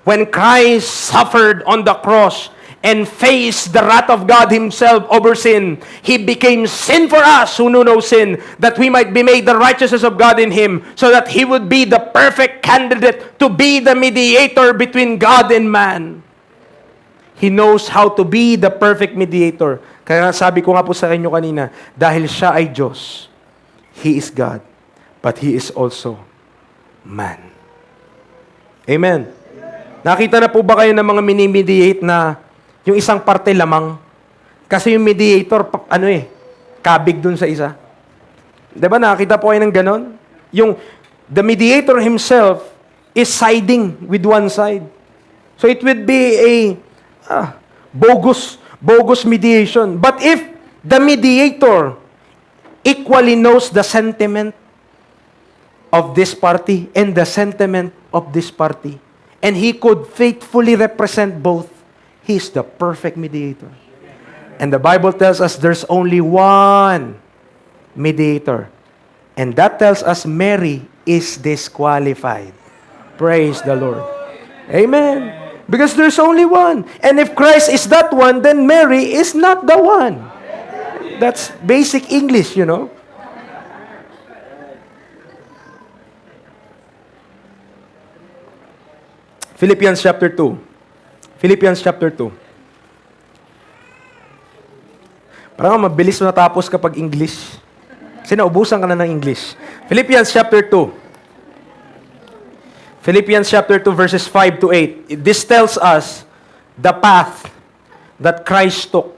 When Christ suffered on the cross and faced the wrath of God Himself over sin, He became sin for us who knew no sin, that we might be made the righteousness of God in Him, so that He would be the perfect candidate to be the mediator between God and man. He knows how to be the perfect mediator. Kaya sabi ko nga po sa inyo kanina, dahil Siya ay Diyos, He is God, but He is also man. Amen. Nakita na po ba kayo ng mga mini-mediate na yung isang parte lamang? Kasi yung mediator, kabig dun sa isa. Diba nakita po kayo ng ganon? The mediator himself is siding with one side. So it would be a bogus mediation. But if the mediator equally knows the sentiment of this party and the sentiment of this party, and he could faithfully represent both, he is the perfect mediator. And the Bible tells us there's only one mediator. And that tells us Mary is disqualified. Praise the Lord. Amen. Because there's only one. And if Christ is that one, then Mary is not the one. That's basic English, you know. Philippians chapter 2. Philippians chapter 2. Parang mabilis natapos kapag English. Kasi naubusan ka na ng English. Philippians chapter 2. Philippians chapter 2 verses 5 to 8. This tells us the path that Christ took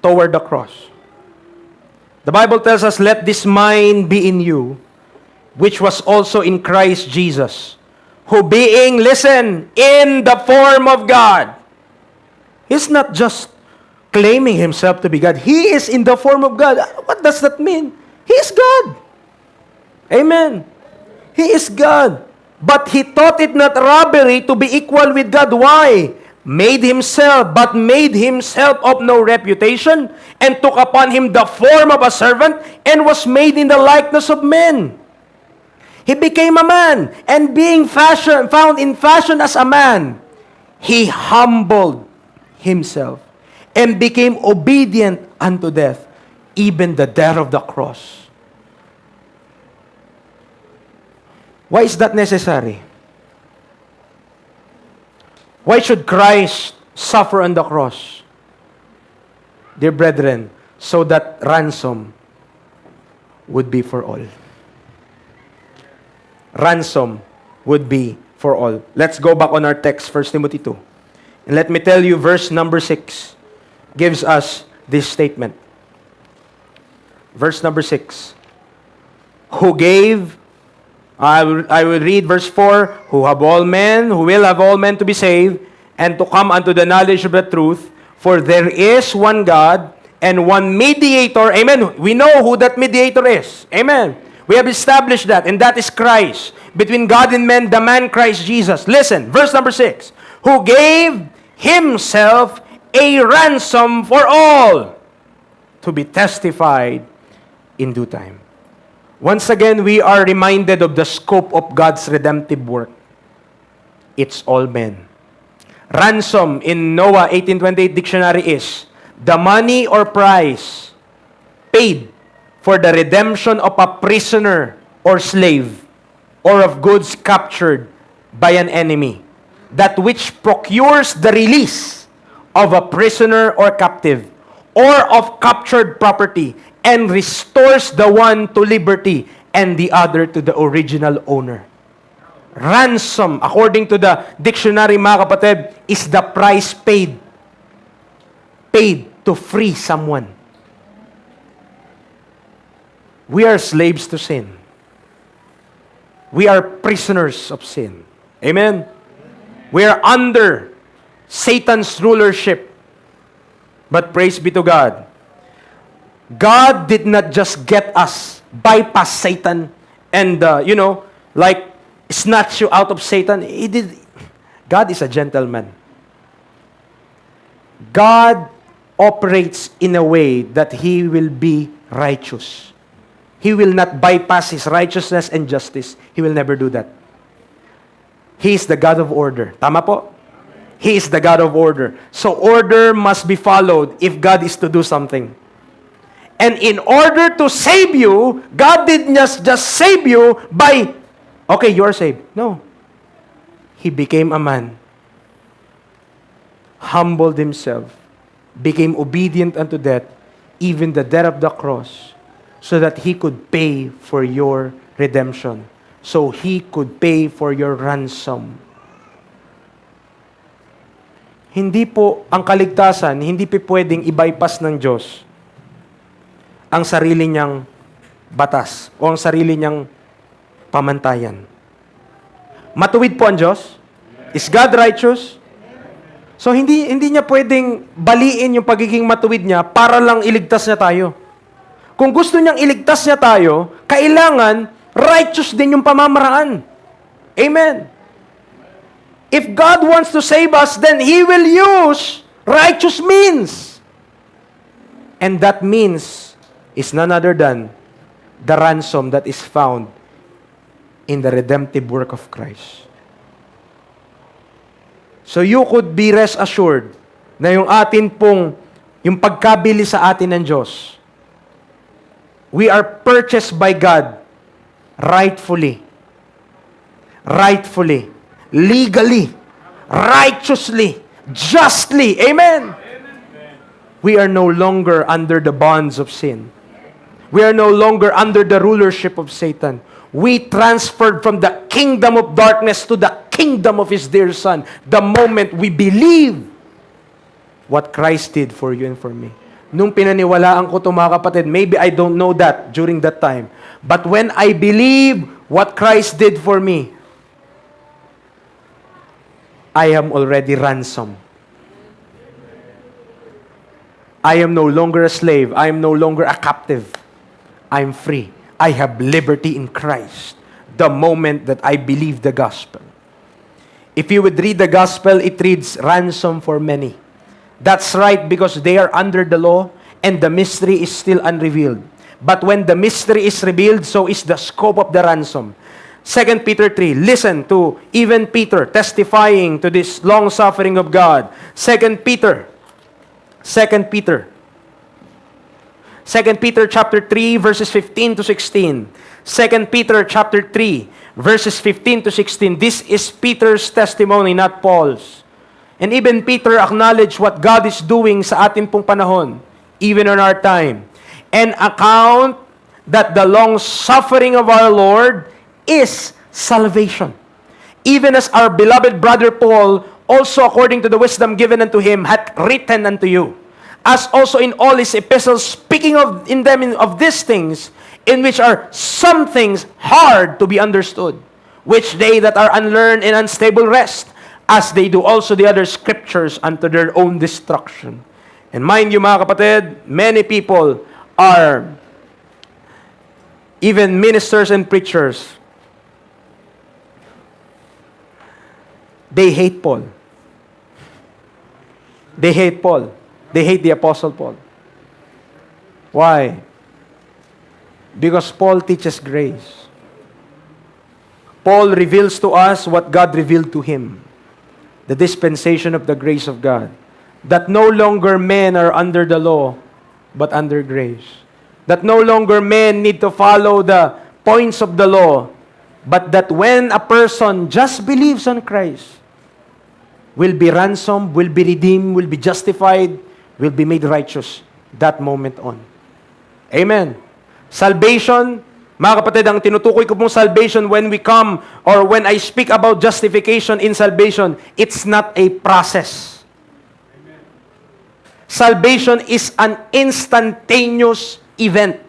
toward the cross. The Bible tells us, let this mind be in you, which was also in Christ Jesus, who being, listen, in the form of God. He's not just claiming Himself to be God. He is in the form of God. What does that mean? He is God. Amen. He is God. But He thought it not robbery to be equal with God. Why? Made Himself of no reputation, and took upon Him the form of a servant, and was made in the likeness of men. He became a man, and being found in fashion as a man, He humbled Himself, and became obedient unto death, even the death of the cross. Why is that necessary? Why should Christ suffer on the cross? Dear brethren, so that ransom would be for all. Ransom would be for all. Let's go back on our text, 1 Timothy 2. And let me tell you, verse number 6 gives us this statement. Verse number 6. Who gave, I will read verse 4, who will have all men to be saved, and to come unto the knowledge of the truth, for there is one God, and one mediator. Amen. We know who that mediator is. Amen. We have established that, and that is Christ. Between God and men, the man Christ Jesus. Listen, verse number 6. Who gave Himself a ransom for all, to be testified in due time. Once again, we are reminded of the scope of God's redemptive work. It's all men. Ransom in Noah 1828 dictionary is the money or price paid for the redemption of a prisoner or slave, or of goods captured by an enemy, that which procures the release of a prisoner or captive, or of captured property, and restores the one to liberty and the other to the original owner. Ransom, according to the dictionary, mga kapatid, is the price paid paid to free someone. We are slaves to sin. We are prisoners of sin. Amen? We are under Satan's rulership. But praise be to God. God did not just get us, bypass Satan, and, like, snatch you out of Satan. He did. God is a gentleman. God operates in a way that He will be righteous. He will not bypass His righteousness and justice. He will never do that. He is the God of order. Tama po? He is the God of order. So order must be followed if God is to do something. And in order to save you, God did not just save you by, okay, you are saved. No. He became a man, humbled Himself, became obedient unto death, even the death of the cross, so that He could pay for your redemption. So He could pay for your ransom. Hindi po ang kaligtasan, hindi po pwedeng i-bypass ng Diyos ang sarili niyang batas o ang sarili niyang pamantayan. Matuwid po ang Diyos? Is God righteous? So hindi niya pwedeng baliin yung pagiging matuwid niya para lang iligtas niya tayo. Kung gusto niyang iligtas niya tayo, kailangan righteous din yung pamamaraan. Amen. If God wants to save us, then He will use righteous means. And that means is none other than the ransom that is found in the redemptive work of Christ. So you could be rest assured na yung pagkabili sa atin ng Diyos, we are purchased by God rightfully, legally, righteously, justly. Amen. We are no longer under the bonds of sin. We are no longer under the rulership of Satan. We transferred from the kingdom of darkness to the kingdom of His dear Son the moment we believe what Christ did for you and for me. Nung pinaniwalaan ko ito, mga kapatid, maybe I don't know that during that time. But when I believe what Christ did for me, I am already ransomed. I am no longer a slave. I am no longer a captive. I am free. I have liberty in Christ the moment that I believe the gospel. If you would read the gospel, it reads ransom for many. That's right, because they are under the law and the mystery is still unrevealed. But when the mystery is revealed, so is the scope of the ransom. 2 Peter 3, listen to even Peter testifying to this long suffering of God. 2 Peter chapter 3 verses 15 to 16. 2 Peter chapter 3 verses 15 to 16. This is Peter's testimony, not Paul's. And even Peter acknowledged what God is doing sa ating pong panahon, even in our time. And account that the long suffering of our Lord is salvation. Even as our beloved brother Paul, also according to the wisdom given unto him, hath written unto you, as also in all his epistles, speaking of these things, in which are some things hard to be understood, which they that are unlearned and unstable rest, as they do also the other scriptures unto their own destruction. And mind you, mga kapatid, many people are, even ministers and preachers, they hate Paul. They hate Paul. They hate the Apostle Paul. Why? Because Paul teaches grace. Paul reveals to us what God revealed to him. The dispensation of the grace of God. That no longer men are under the law, but under grace. That no longer men need to follow the points of the law, but that when a person just believes on Christ, will be ransomed, will be redeemed, will be justified, will be made righteous that moment on. Amen. Salvation, mga kapatid, ang tinutukoy ko pong salvation when we come or when I speak about justification in salvation, it's not a process. Salvation is an instantaneous event.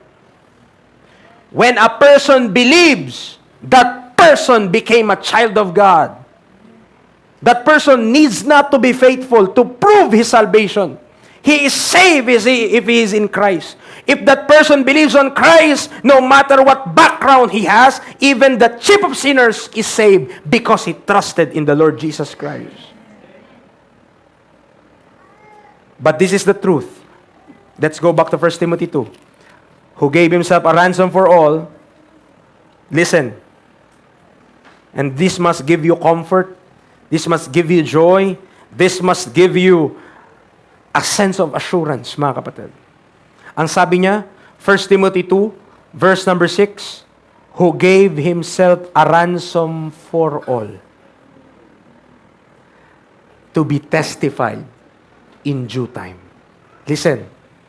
When a person believes, that person became a child of God. That person needs not to be faithful to prove his salvation. He is saved if he is in Christ. If that person believes on Christ, no matter what background he has, even the chief of sinners is saved because he trusted in the Lord Jesus Christ. But this is the truth. Let's go back to 1 Timothy 2. Who gave himself a ransom for all. Listen. And this must give you comfort. This must give you joy. This must give you a sense of assurance, mga kapatid. Ang sabi niya, 1 Timothy 2, verse number 6, who gave himself a ransom for all to be testified in due time. Listen,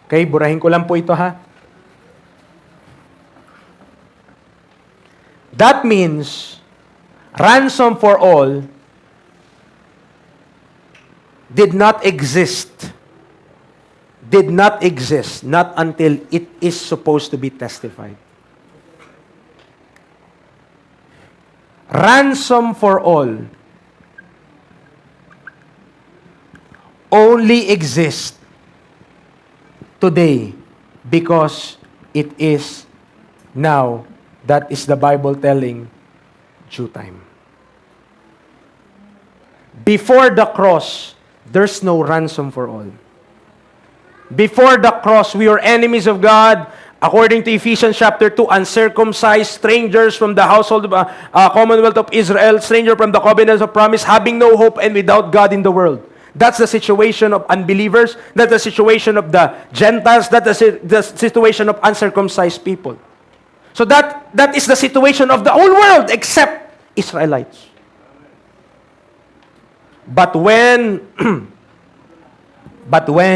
okay, burahin ko lang po ito ha. That means, ransom for all did not exist not until it is supposed to be testified. Ransom for all only exists today because it is now, that is the Bible telling, due time. Before the cross, there's no ransom for all. Before the cross, we were enemies of God. According to Ephesians chapter 2, uncircumcised, strangers from the household of Commonwealth of Israel, stranger from the covenants of promise, having no hope and without God in the world. That's the situation of unbelievers. That's the situation of the Gentiles. That's the situation of uncircumcised people. So that is the situation of the whole world except Israelites. But when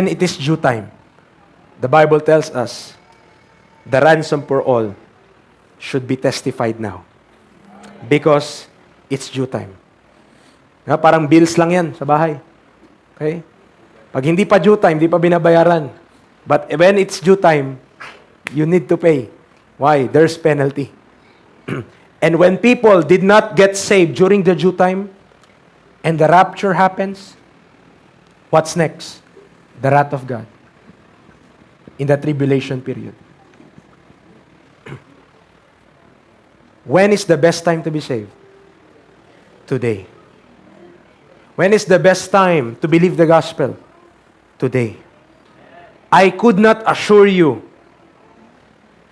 it is due time, the Bible tells us the ransom for all should be testified now. Because it's due time. Parang bills lang yan sa bahay. Okay? Pag hindi pa due time, hindi pa binabayaran. But when it's due time, you need to pay. Why? There's penalty. And when people did not get saved during the due time, and the rapture happens, what's next? The wrath of God in the tribulation period. When is the best time to be saved? Today. When is the best time to believe the gospel? Today. I could not assure you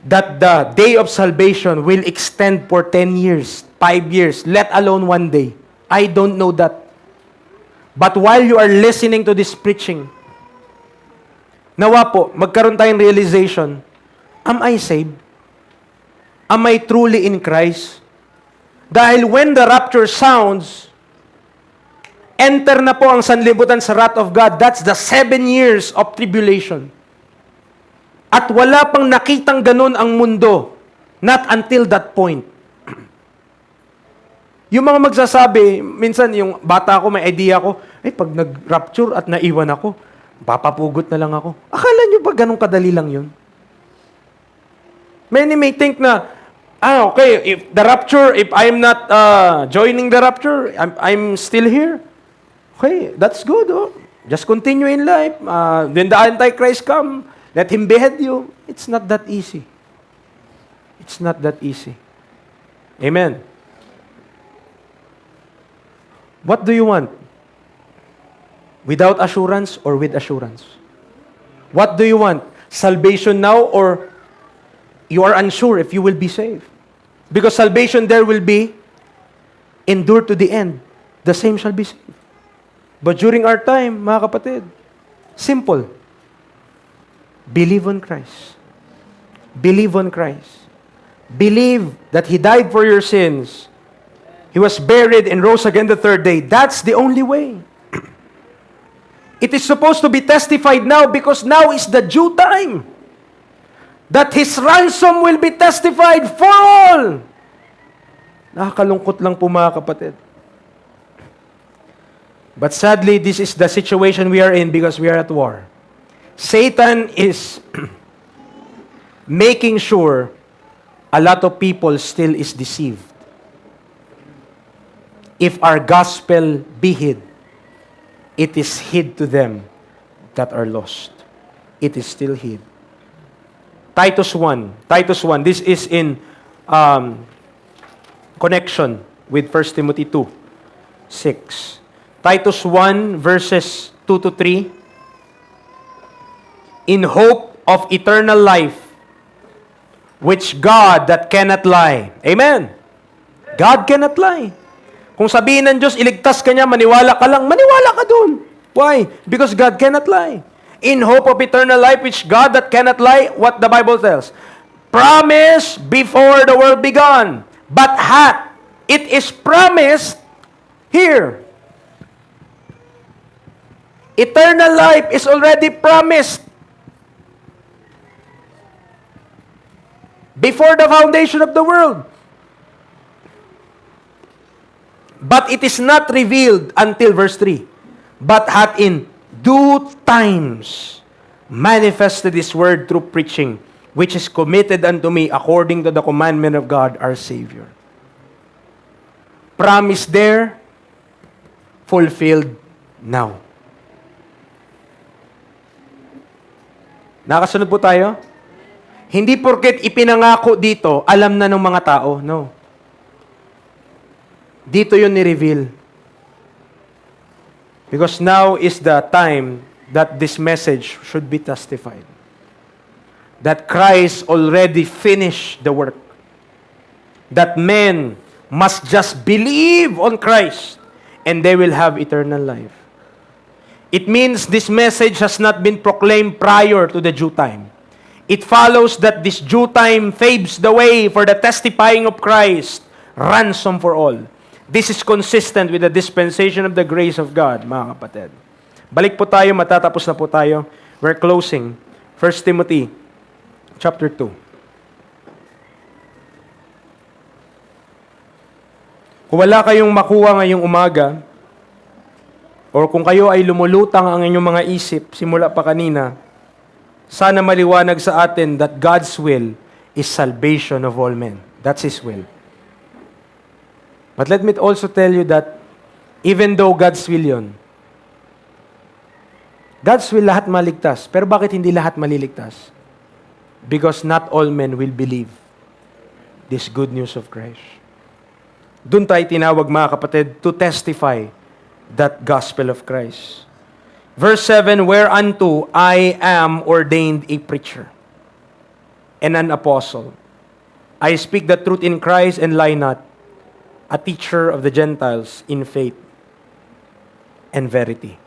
that the day of salvation will extend for 10 years, 5 years, let alone one day. I don't know that. But while you are listening to this preaching, nawa po, magkaroon tayong realization, am I saved? Am I truly in Christ? Dahil when the rapture sounds, enter na po ang sanlibutan sa wrath of God. That's the 7 years of tribulation. At wala pang nakitang ganun ang mundo. Not until that point. Yung mga magsasabi, minsan yung bata ko, may idea ko, pag nag-rapture at naiwan ako, papapugot na lang ako. Akala nyo ba ganun kadali lang yun? Many may think na, okay, if the rapture, if I'm not joining the rapture, I'm still here. Okay, that's good. Oh. Just continue in life. When the Antichrist come, let him behead you. It's not that easy. It's not that easy. Amen. What do you want? Without assurance or with assurance? What do you want? Salvation now or you are unsure if you will be saved? Because salvation there will be endure to the end. The same shall be saved. But during our time, mga kapatid, simple. Believe on Christ. Believe on Christ. Believe that He died for your sins. He was buried and rose again the third day. That's the only way. It is supposed to be testified now because now is the due time. That His ransom will be testified for all. Nakakalungkot lang po mga kapatid. But sadly, this is the situation we are in because we are at war. Satan is making sure a lot of people still is deceived. If our gospel be hid, it is hid to them that are lost. It is still hid. Titus 1. This is in connection with 1 Timothy 2:6. Titus 1 verses 2 to 3. In hope of eternal life, which God that cannot lie. Amen. God cannot lie. Kung sabihin ng Diyos, iligtas ka niya, maniwala ka lang, maniwala ka dun. Why? Because God cannot lie. In hope of eternal life, which God that cannot lie, what the Bible tells, promise before the world began, but hath, it is promised here. Eternal life is already promised before the foundation of the world. But it is not revealed until verse 3. But hath in due times manifested His word through preaching, which is committed unto me according to the commandment of God our Savior. Promise there, fulfilled now. Nakasunod po tayo? Hindi porket ipinangako dito, alam na ng mga tao. No. Dito yun ni-reveal. Because now is the time that this message should be testified. That Christ already finished the work. That men must just believe on Christ and they will have eternal life. It means this message has not been proclaimed prior to the due time. It follows that this due time paves the way for the testifying of Christ, ransom for all. This is consistent with the dispensation of the grace of God, mga kapatid. Balik po tayo, matatapos na po tayo. We're closing. 1 Timothy chapter 2. Kung wala kayong makuha ngayong umaga, or kung kayo ay lumulutang ang inyong mga isip, simula pa kanina, sana maliwanag sa atin that God's will is salvation of all men. That's His will. But let me also tell you that even though God's will yun, God's will lahat maligtas. Pero bakit hindi lahat maliligtas? Because not all men will believe this good news of Christ. Doon tayo tinawag, mga kapatid, to testify that gospel of Christ. Verse 7, whereunto I am ordained a preacher and an apostle. I speak the truth in Christ and lie not, a teacher of the Gentiles in faith and verity.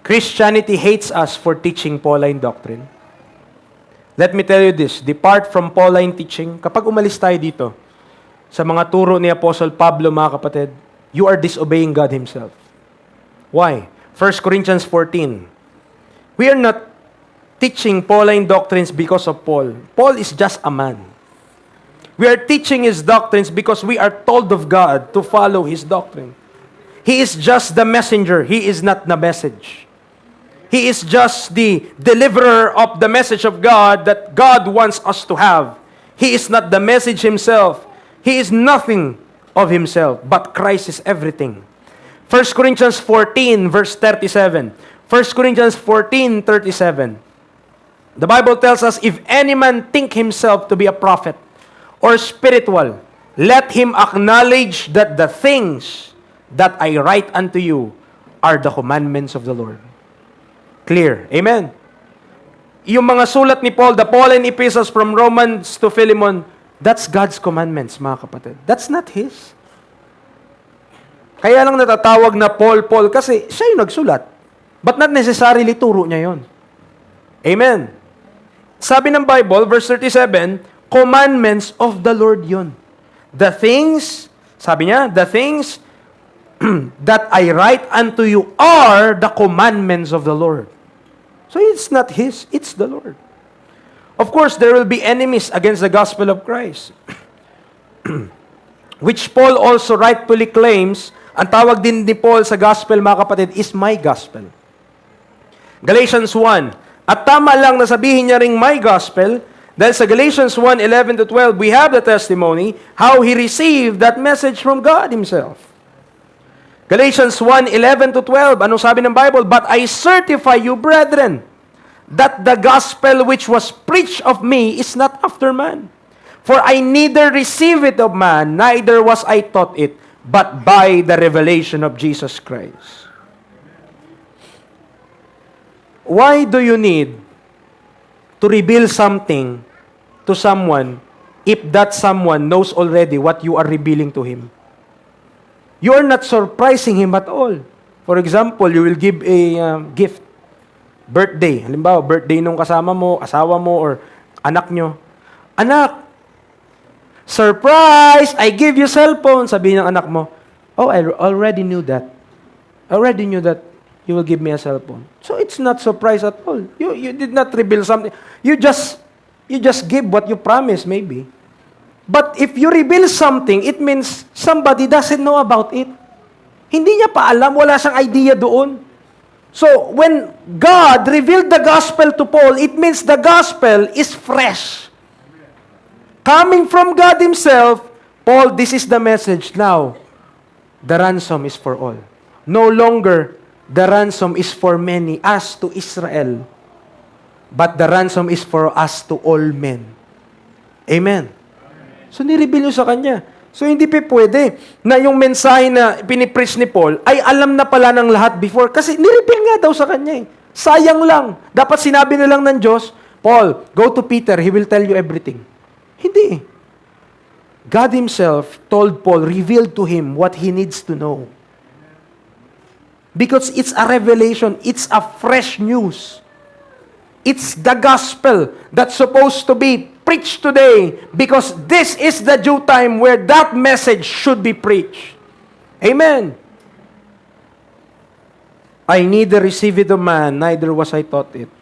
Christianity hates us for teaching Pauline doctrine. Let me tell you this, depart from Pauline teaching. Kapag umalis tayo dito, sa mga turo ni Apostle Pablo, mga kapatid, you are disobeying God Himself. Why? 1 Corinthians 14. We are not teaching Pauline doctrines because of Paul. Paul is just a man. We are teaching his doctrines because we are told of God to follow His doctrine. He is just the messenger. He is not the message. He is just the deliverer of the message of God that God wants us to have. He is not the message Himself. He is nothing of Himself, but Christ is everything. 1 Corinthians 14, verse 37. 1 Corinthians 14, 37. The Bible tells us, if any man think himself to be a prophet or spiritual, let him acknowledge that the things that I write unto you are the commandments of the Lord. Clear. Amen. Yung mga sulat ni Paul, the Pauline epistles from Romans to Philemon, that's God's commandments, mga kapatid. That's not His. Kaya lang natatawag na Paul kasi siya yung nagsulat. But not necessarily turo niya yon. Amen. Sabi ng Bible, verse 37, commandments of the Lord yun. The things, sabi niya, the things that I write unto you are the commandments of the Lord. So it's not His, it's the Lord. Of course, there will be enemies against the gospel of Christ. Which Paul also rightfully claims, ang tawag din ni Paul sa gospel, mga kapatid, is my gospel. Galatians 1. At tama lang na sabihin niya ring my gospel, dahil sa Galatians 1:11-12, we have the testimony how he received that message from God Himself. Galatians 1:11-12, anong sabi ng Bible? But I certify you, brethren, that the gospel which was preached of me is not after man. For I neither receive it of man, neither was I taught it, but by the revelation of Jesus Christ. Why do you need to reveal something to someone if that someone knows already what you are revealing to him? You are not surprising him at all. For example, you will give a gift. Birthday. Halimbawa, birthday nung kasama mo, asawa mo, or anak nyo. Anak, surprise! I give you cellphone. Sabihin ng anak mo, oh, I already knew that. I already knew that you will give me a cellphone. So it's not surprise at all. You did not reveal something. You just give what you promised, maybe. But if you reveal something, it means somebody doesn't know about it. Hindi niya pa alam, wala siyang idea doon. So, when God revealed the gospel to Paul, it means the gospel is fresh. Coming from God Himself, Paul, this is the message. Now, the ransom is for all. No longer, the ransom is for many, as to Israel. But the ransom is for us to all men. Amen. So, nireveal nyo sa Kanya. So, hindi pa pwede na yung mensahe na pinipreach ni Paul ay alam na pala ng lahat before. Kasi nireveal nga daw sa Kanya eh. Sayang lang. Dapat sinabi na lang ng Diyos, Paul, go to Peter, he will tell you everything. Hindi. God Himself told Paul, revealed to him what he needs to know. Because it's a revelation. It's a fresh news. It's the gospel that's supposed to be preached today because this is the due time where that message should be preached. Amen. I neither received it of man, neither was I taught it,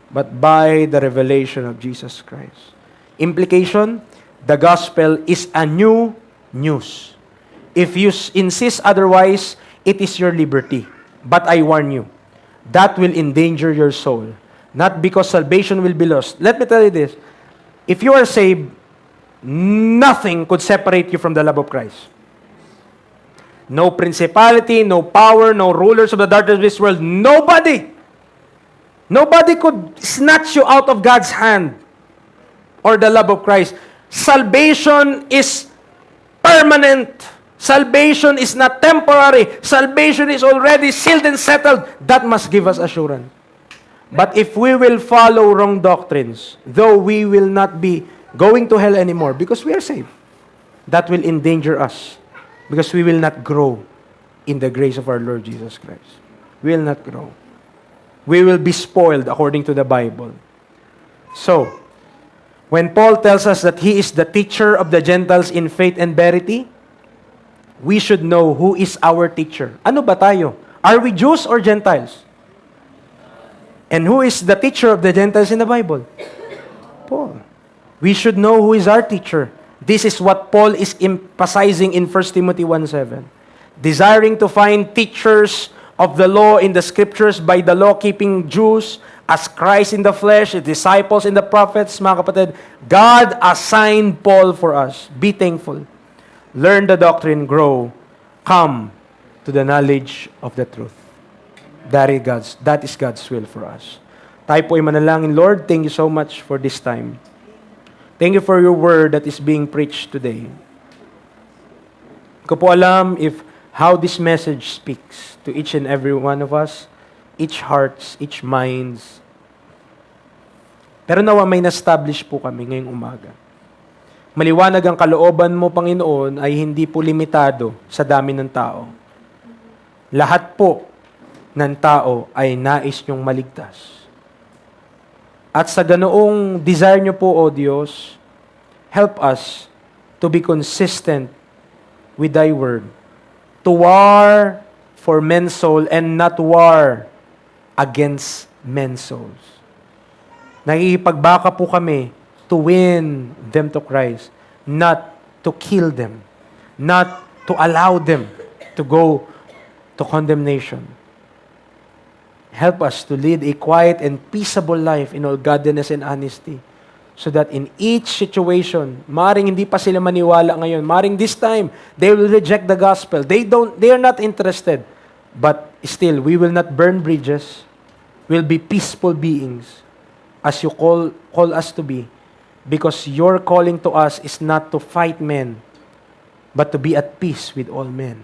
but by the revelation of Jesus Christ. Implication, the gospel is a new news. If you insist otherwise, it is your liberty. But I warn you, that will endanger your soul. Not because salvation will be lost. Let me tell you this. If you are saved, nothing could separate you from the love of Christ. No principality, no power, no rulers of the darkness of this world. Nobody could snatch you out of God's hand or the love of Christ. Salvation is permanent. Salvation is not temporary. Salvation is already sealed and settled. That must give us assurance. But if we will follow wrong doctrines, though we will not be going to hell anymore because we are saved, that will endanger us because we will not grow in the grace of our Lord Jesus Christ. We will not grow. We will be spoiled according to the Bible. So, when Paul tells us that he is the teacher of the Gentiles in faith and verity, we should know who is our teacher. Ano ba tayo? Are we Jews or Gentiles? And who is the teacher of the Gentiles in the Bible? Paul. We should know who is our teacher. This is what Paul is emphasizing in 1 Timothy 1:7. Desiring to find teachers of the law in the scriptures by the law-keeping Jews, as Christ in the flesh, the disciples and the prophets, mga kapatid, God assigned Paul for us. Be thankful. Learn the doctrine, grow, come to the knowledge of the truth. That is God's will for us. Tayo po ay manalangin, Lord, thank you so much for this time. Thank you for your word that is being preached today. Ko po alam how this message speaks to each and every one of us, each hearts, each minds. Pero nawa may na-establish po kami ngayong umaga. Maliwanag ang kalooban mo, Panginoon, ay hindi po limitado sa dami ng tao. Lahat po ng tao ay nais niyong maligtas. At sa ganoong desire niyo po, O Diyos, help us to be consistent with Thy Word, to war for men's soul and not war against men's souls. Nakikipagbaka po kami to win them to Christ, not to kill them, not to allow them to go to condemnation. Help us to lead a quiet and peaceable life in all godliness and honesty. So that in each situation, maring hindi pa sila maniwala ngayon, maring this time, they will reject the gospel. They are not interested. But still, we will not burn bridges. We'll be peaceful beings as you call us to be. Because your calling to us is not to fight men, but to be at peace with all men.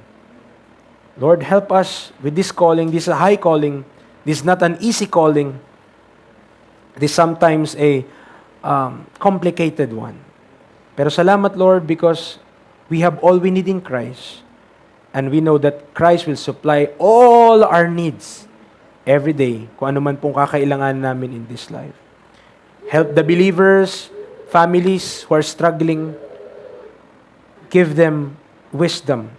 Lord, help us with this calling. This is a high calling. This is not an easy calling. It is sometimes a complicated one. Pero salamat, Lord, because we have all we need in Christ. And we know that Christ will supply all our needs every day, kung ano man pong kakailangan namin in this life. Help the believers, families who are struggling. Give them wisdom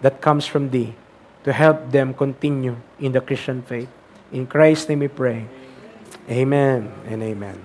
that comes from Thee to help them continue in the Christian faith. In Christ's name we pray. Amen and amen.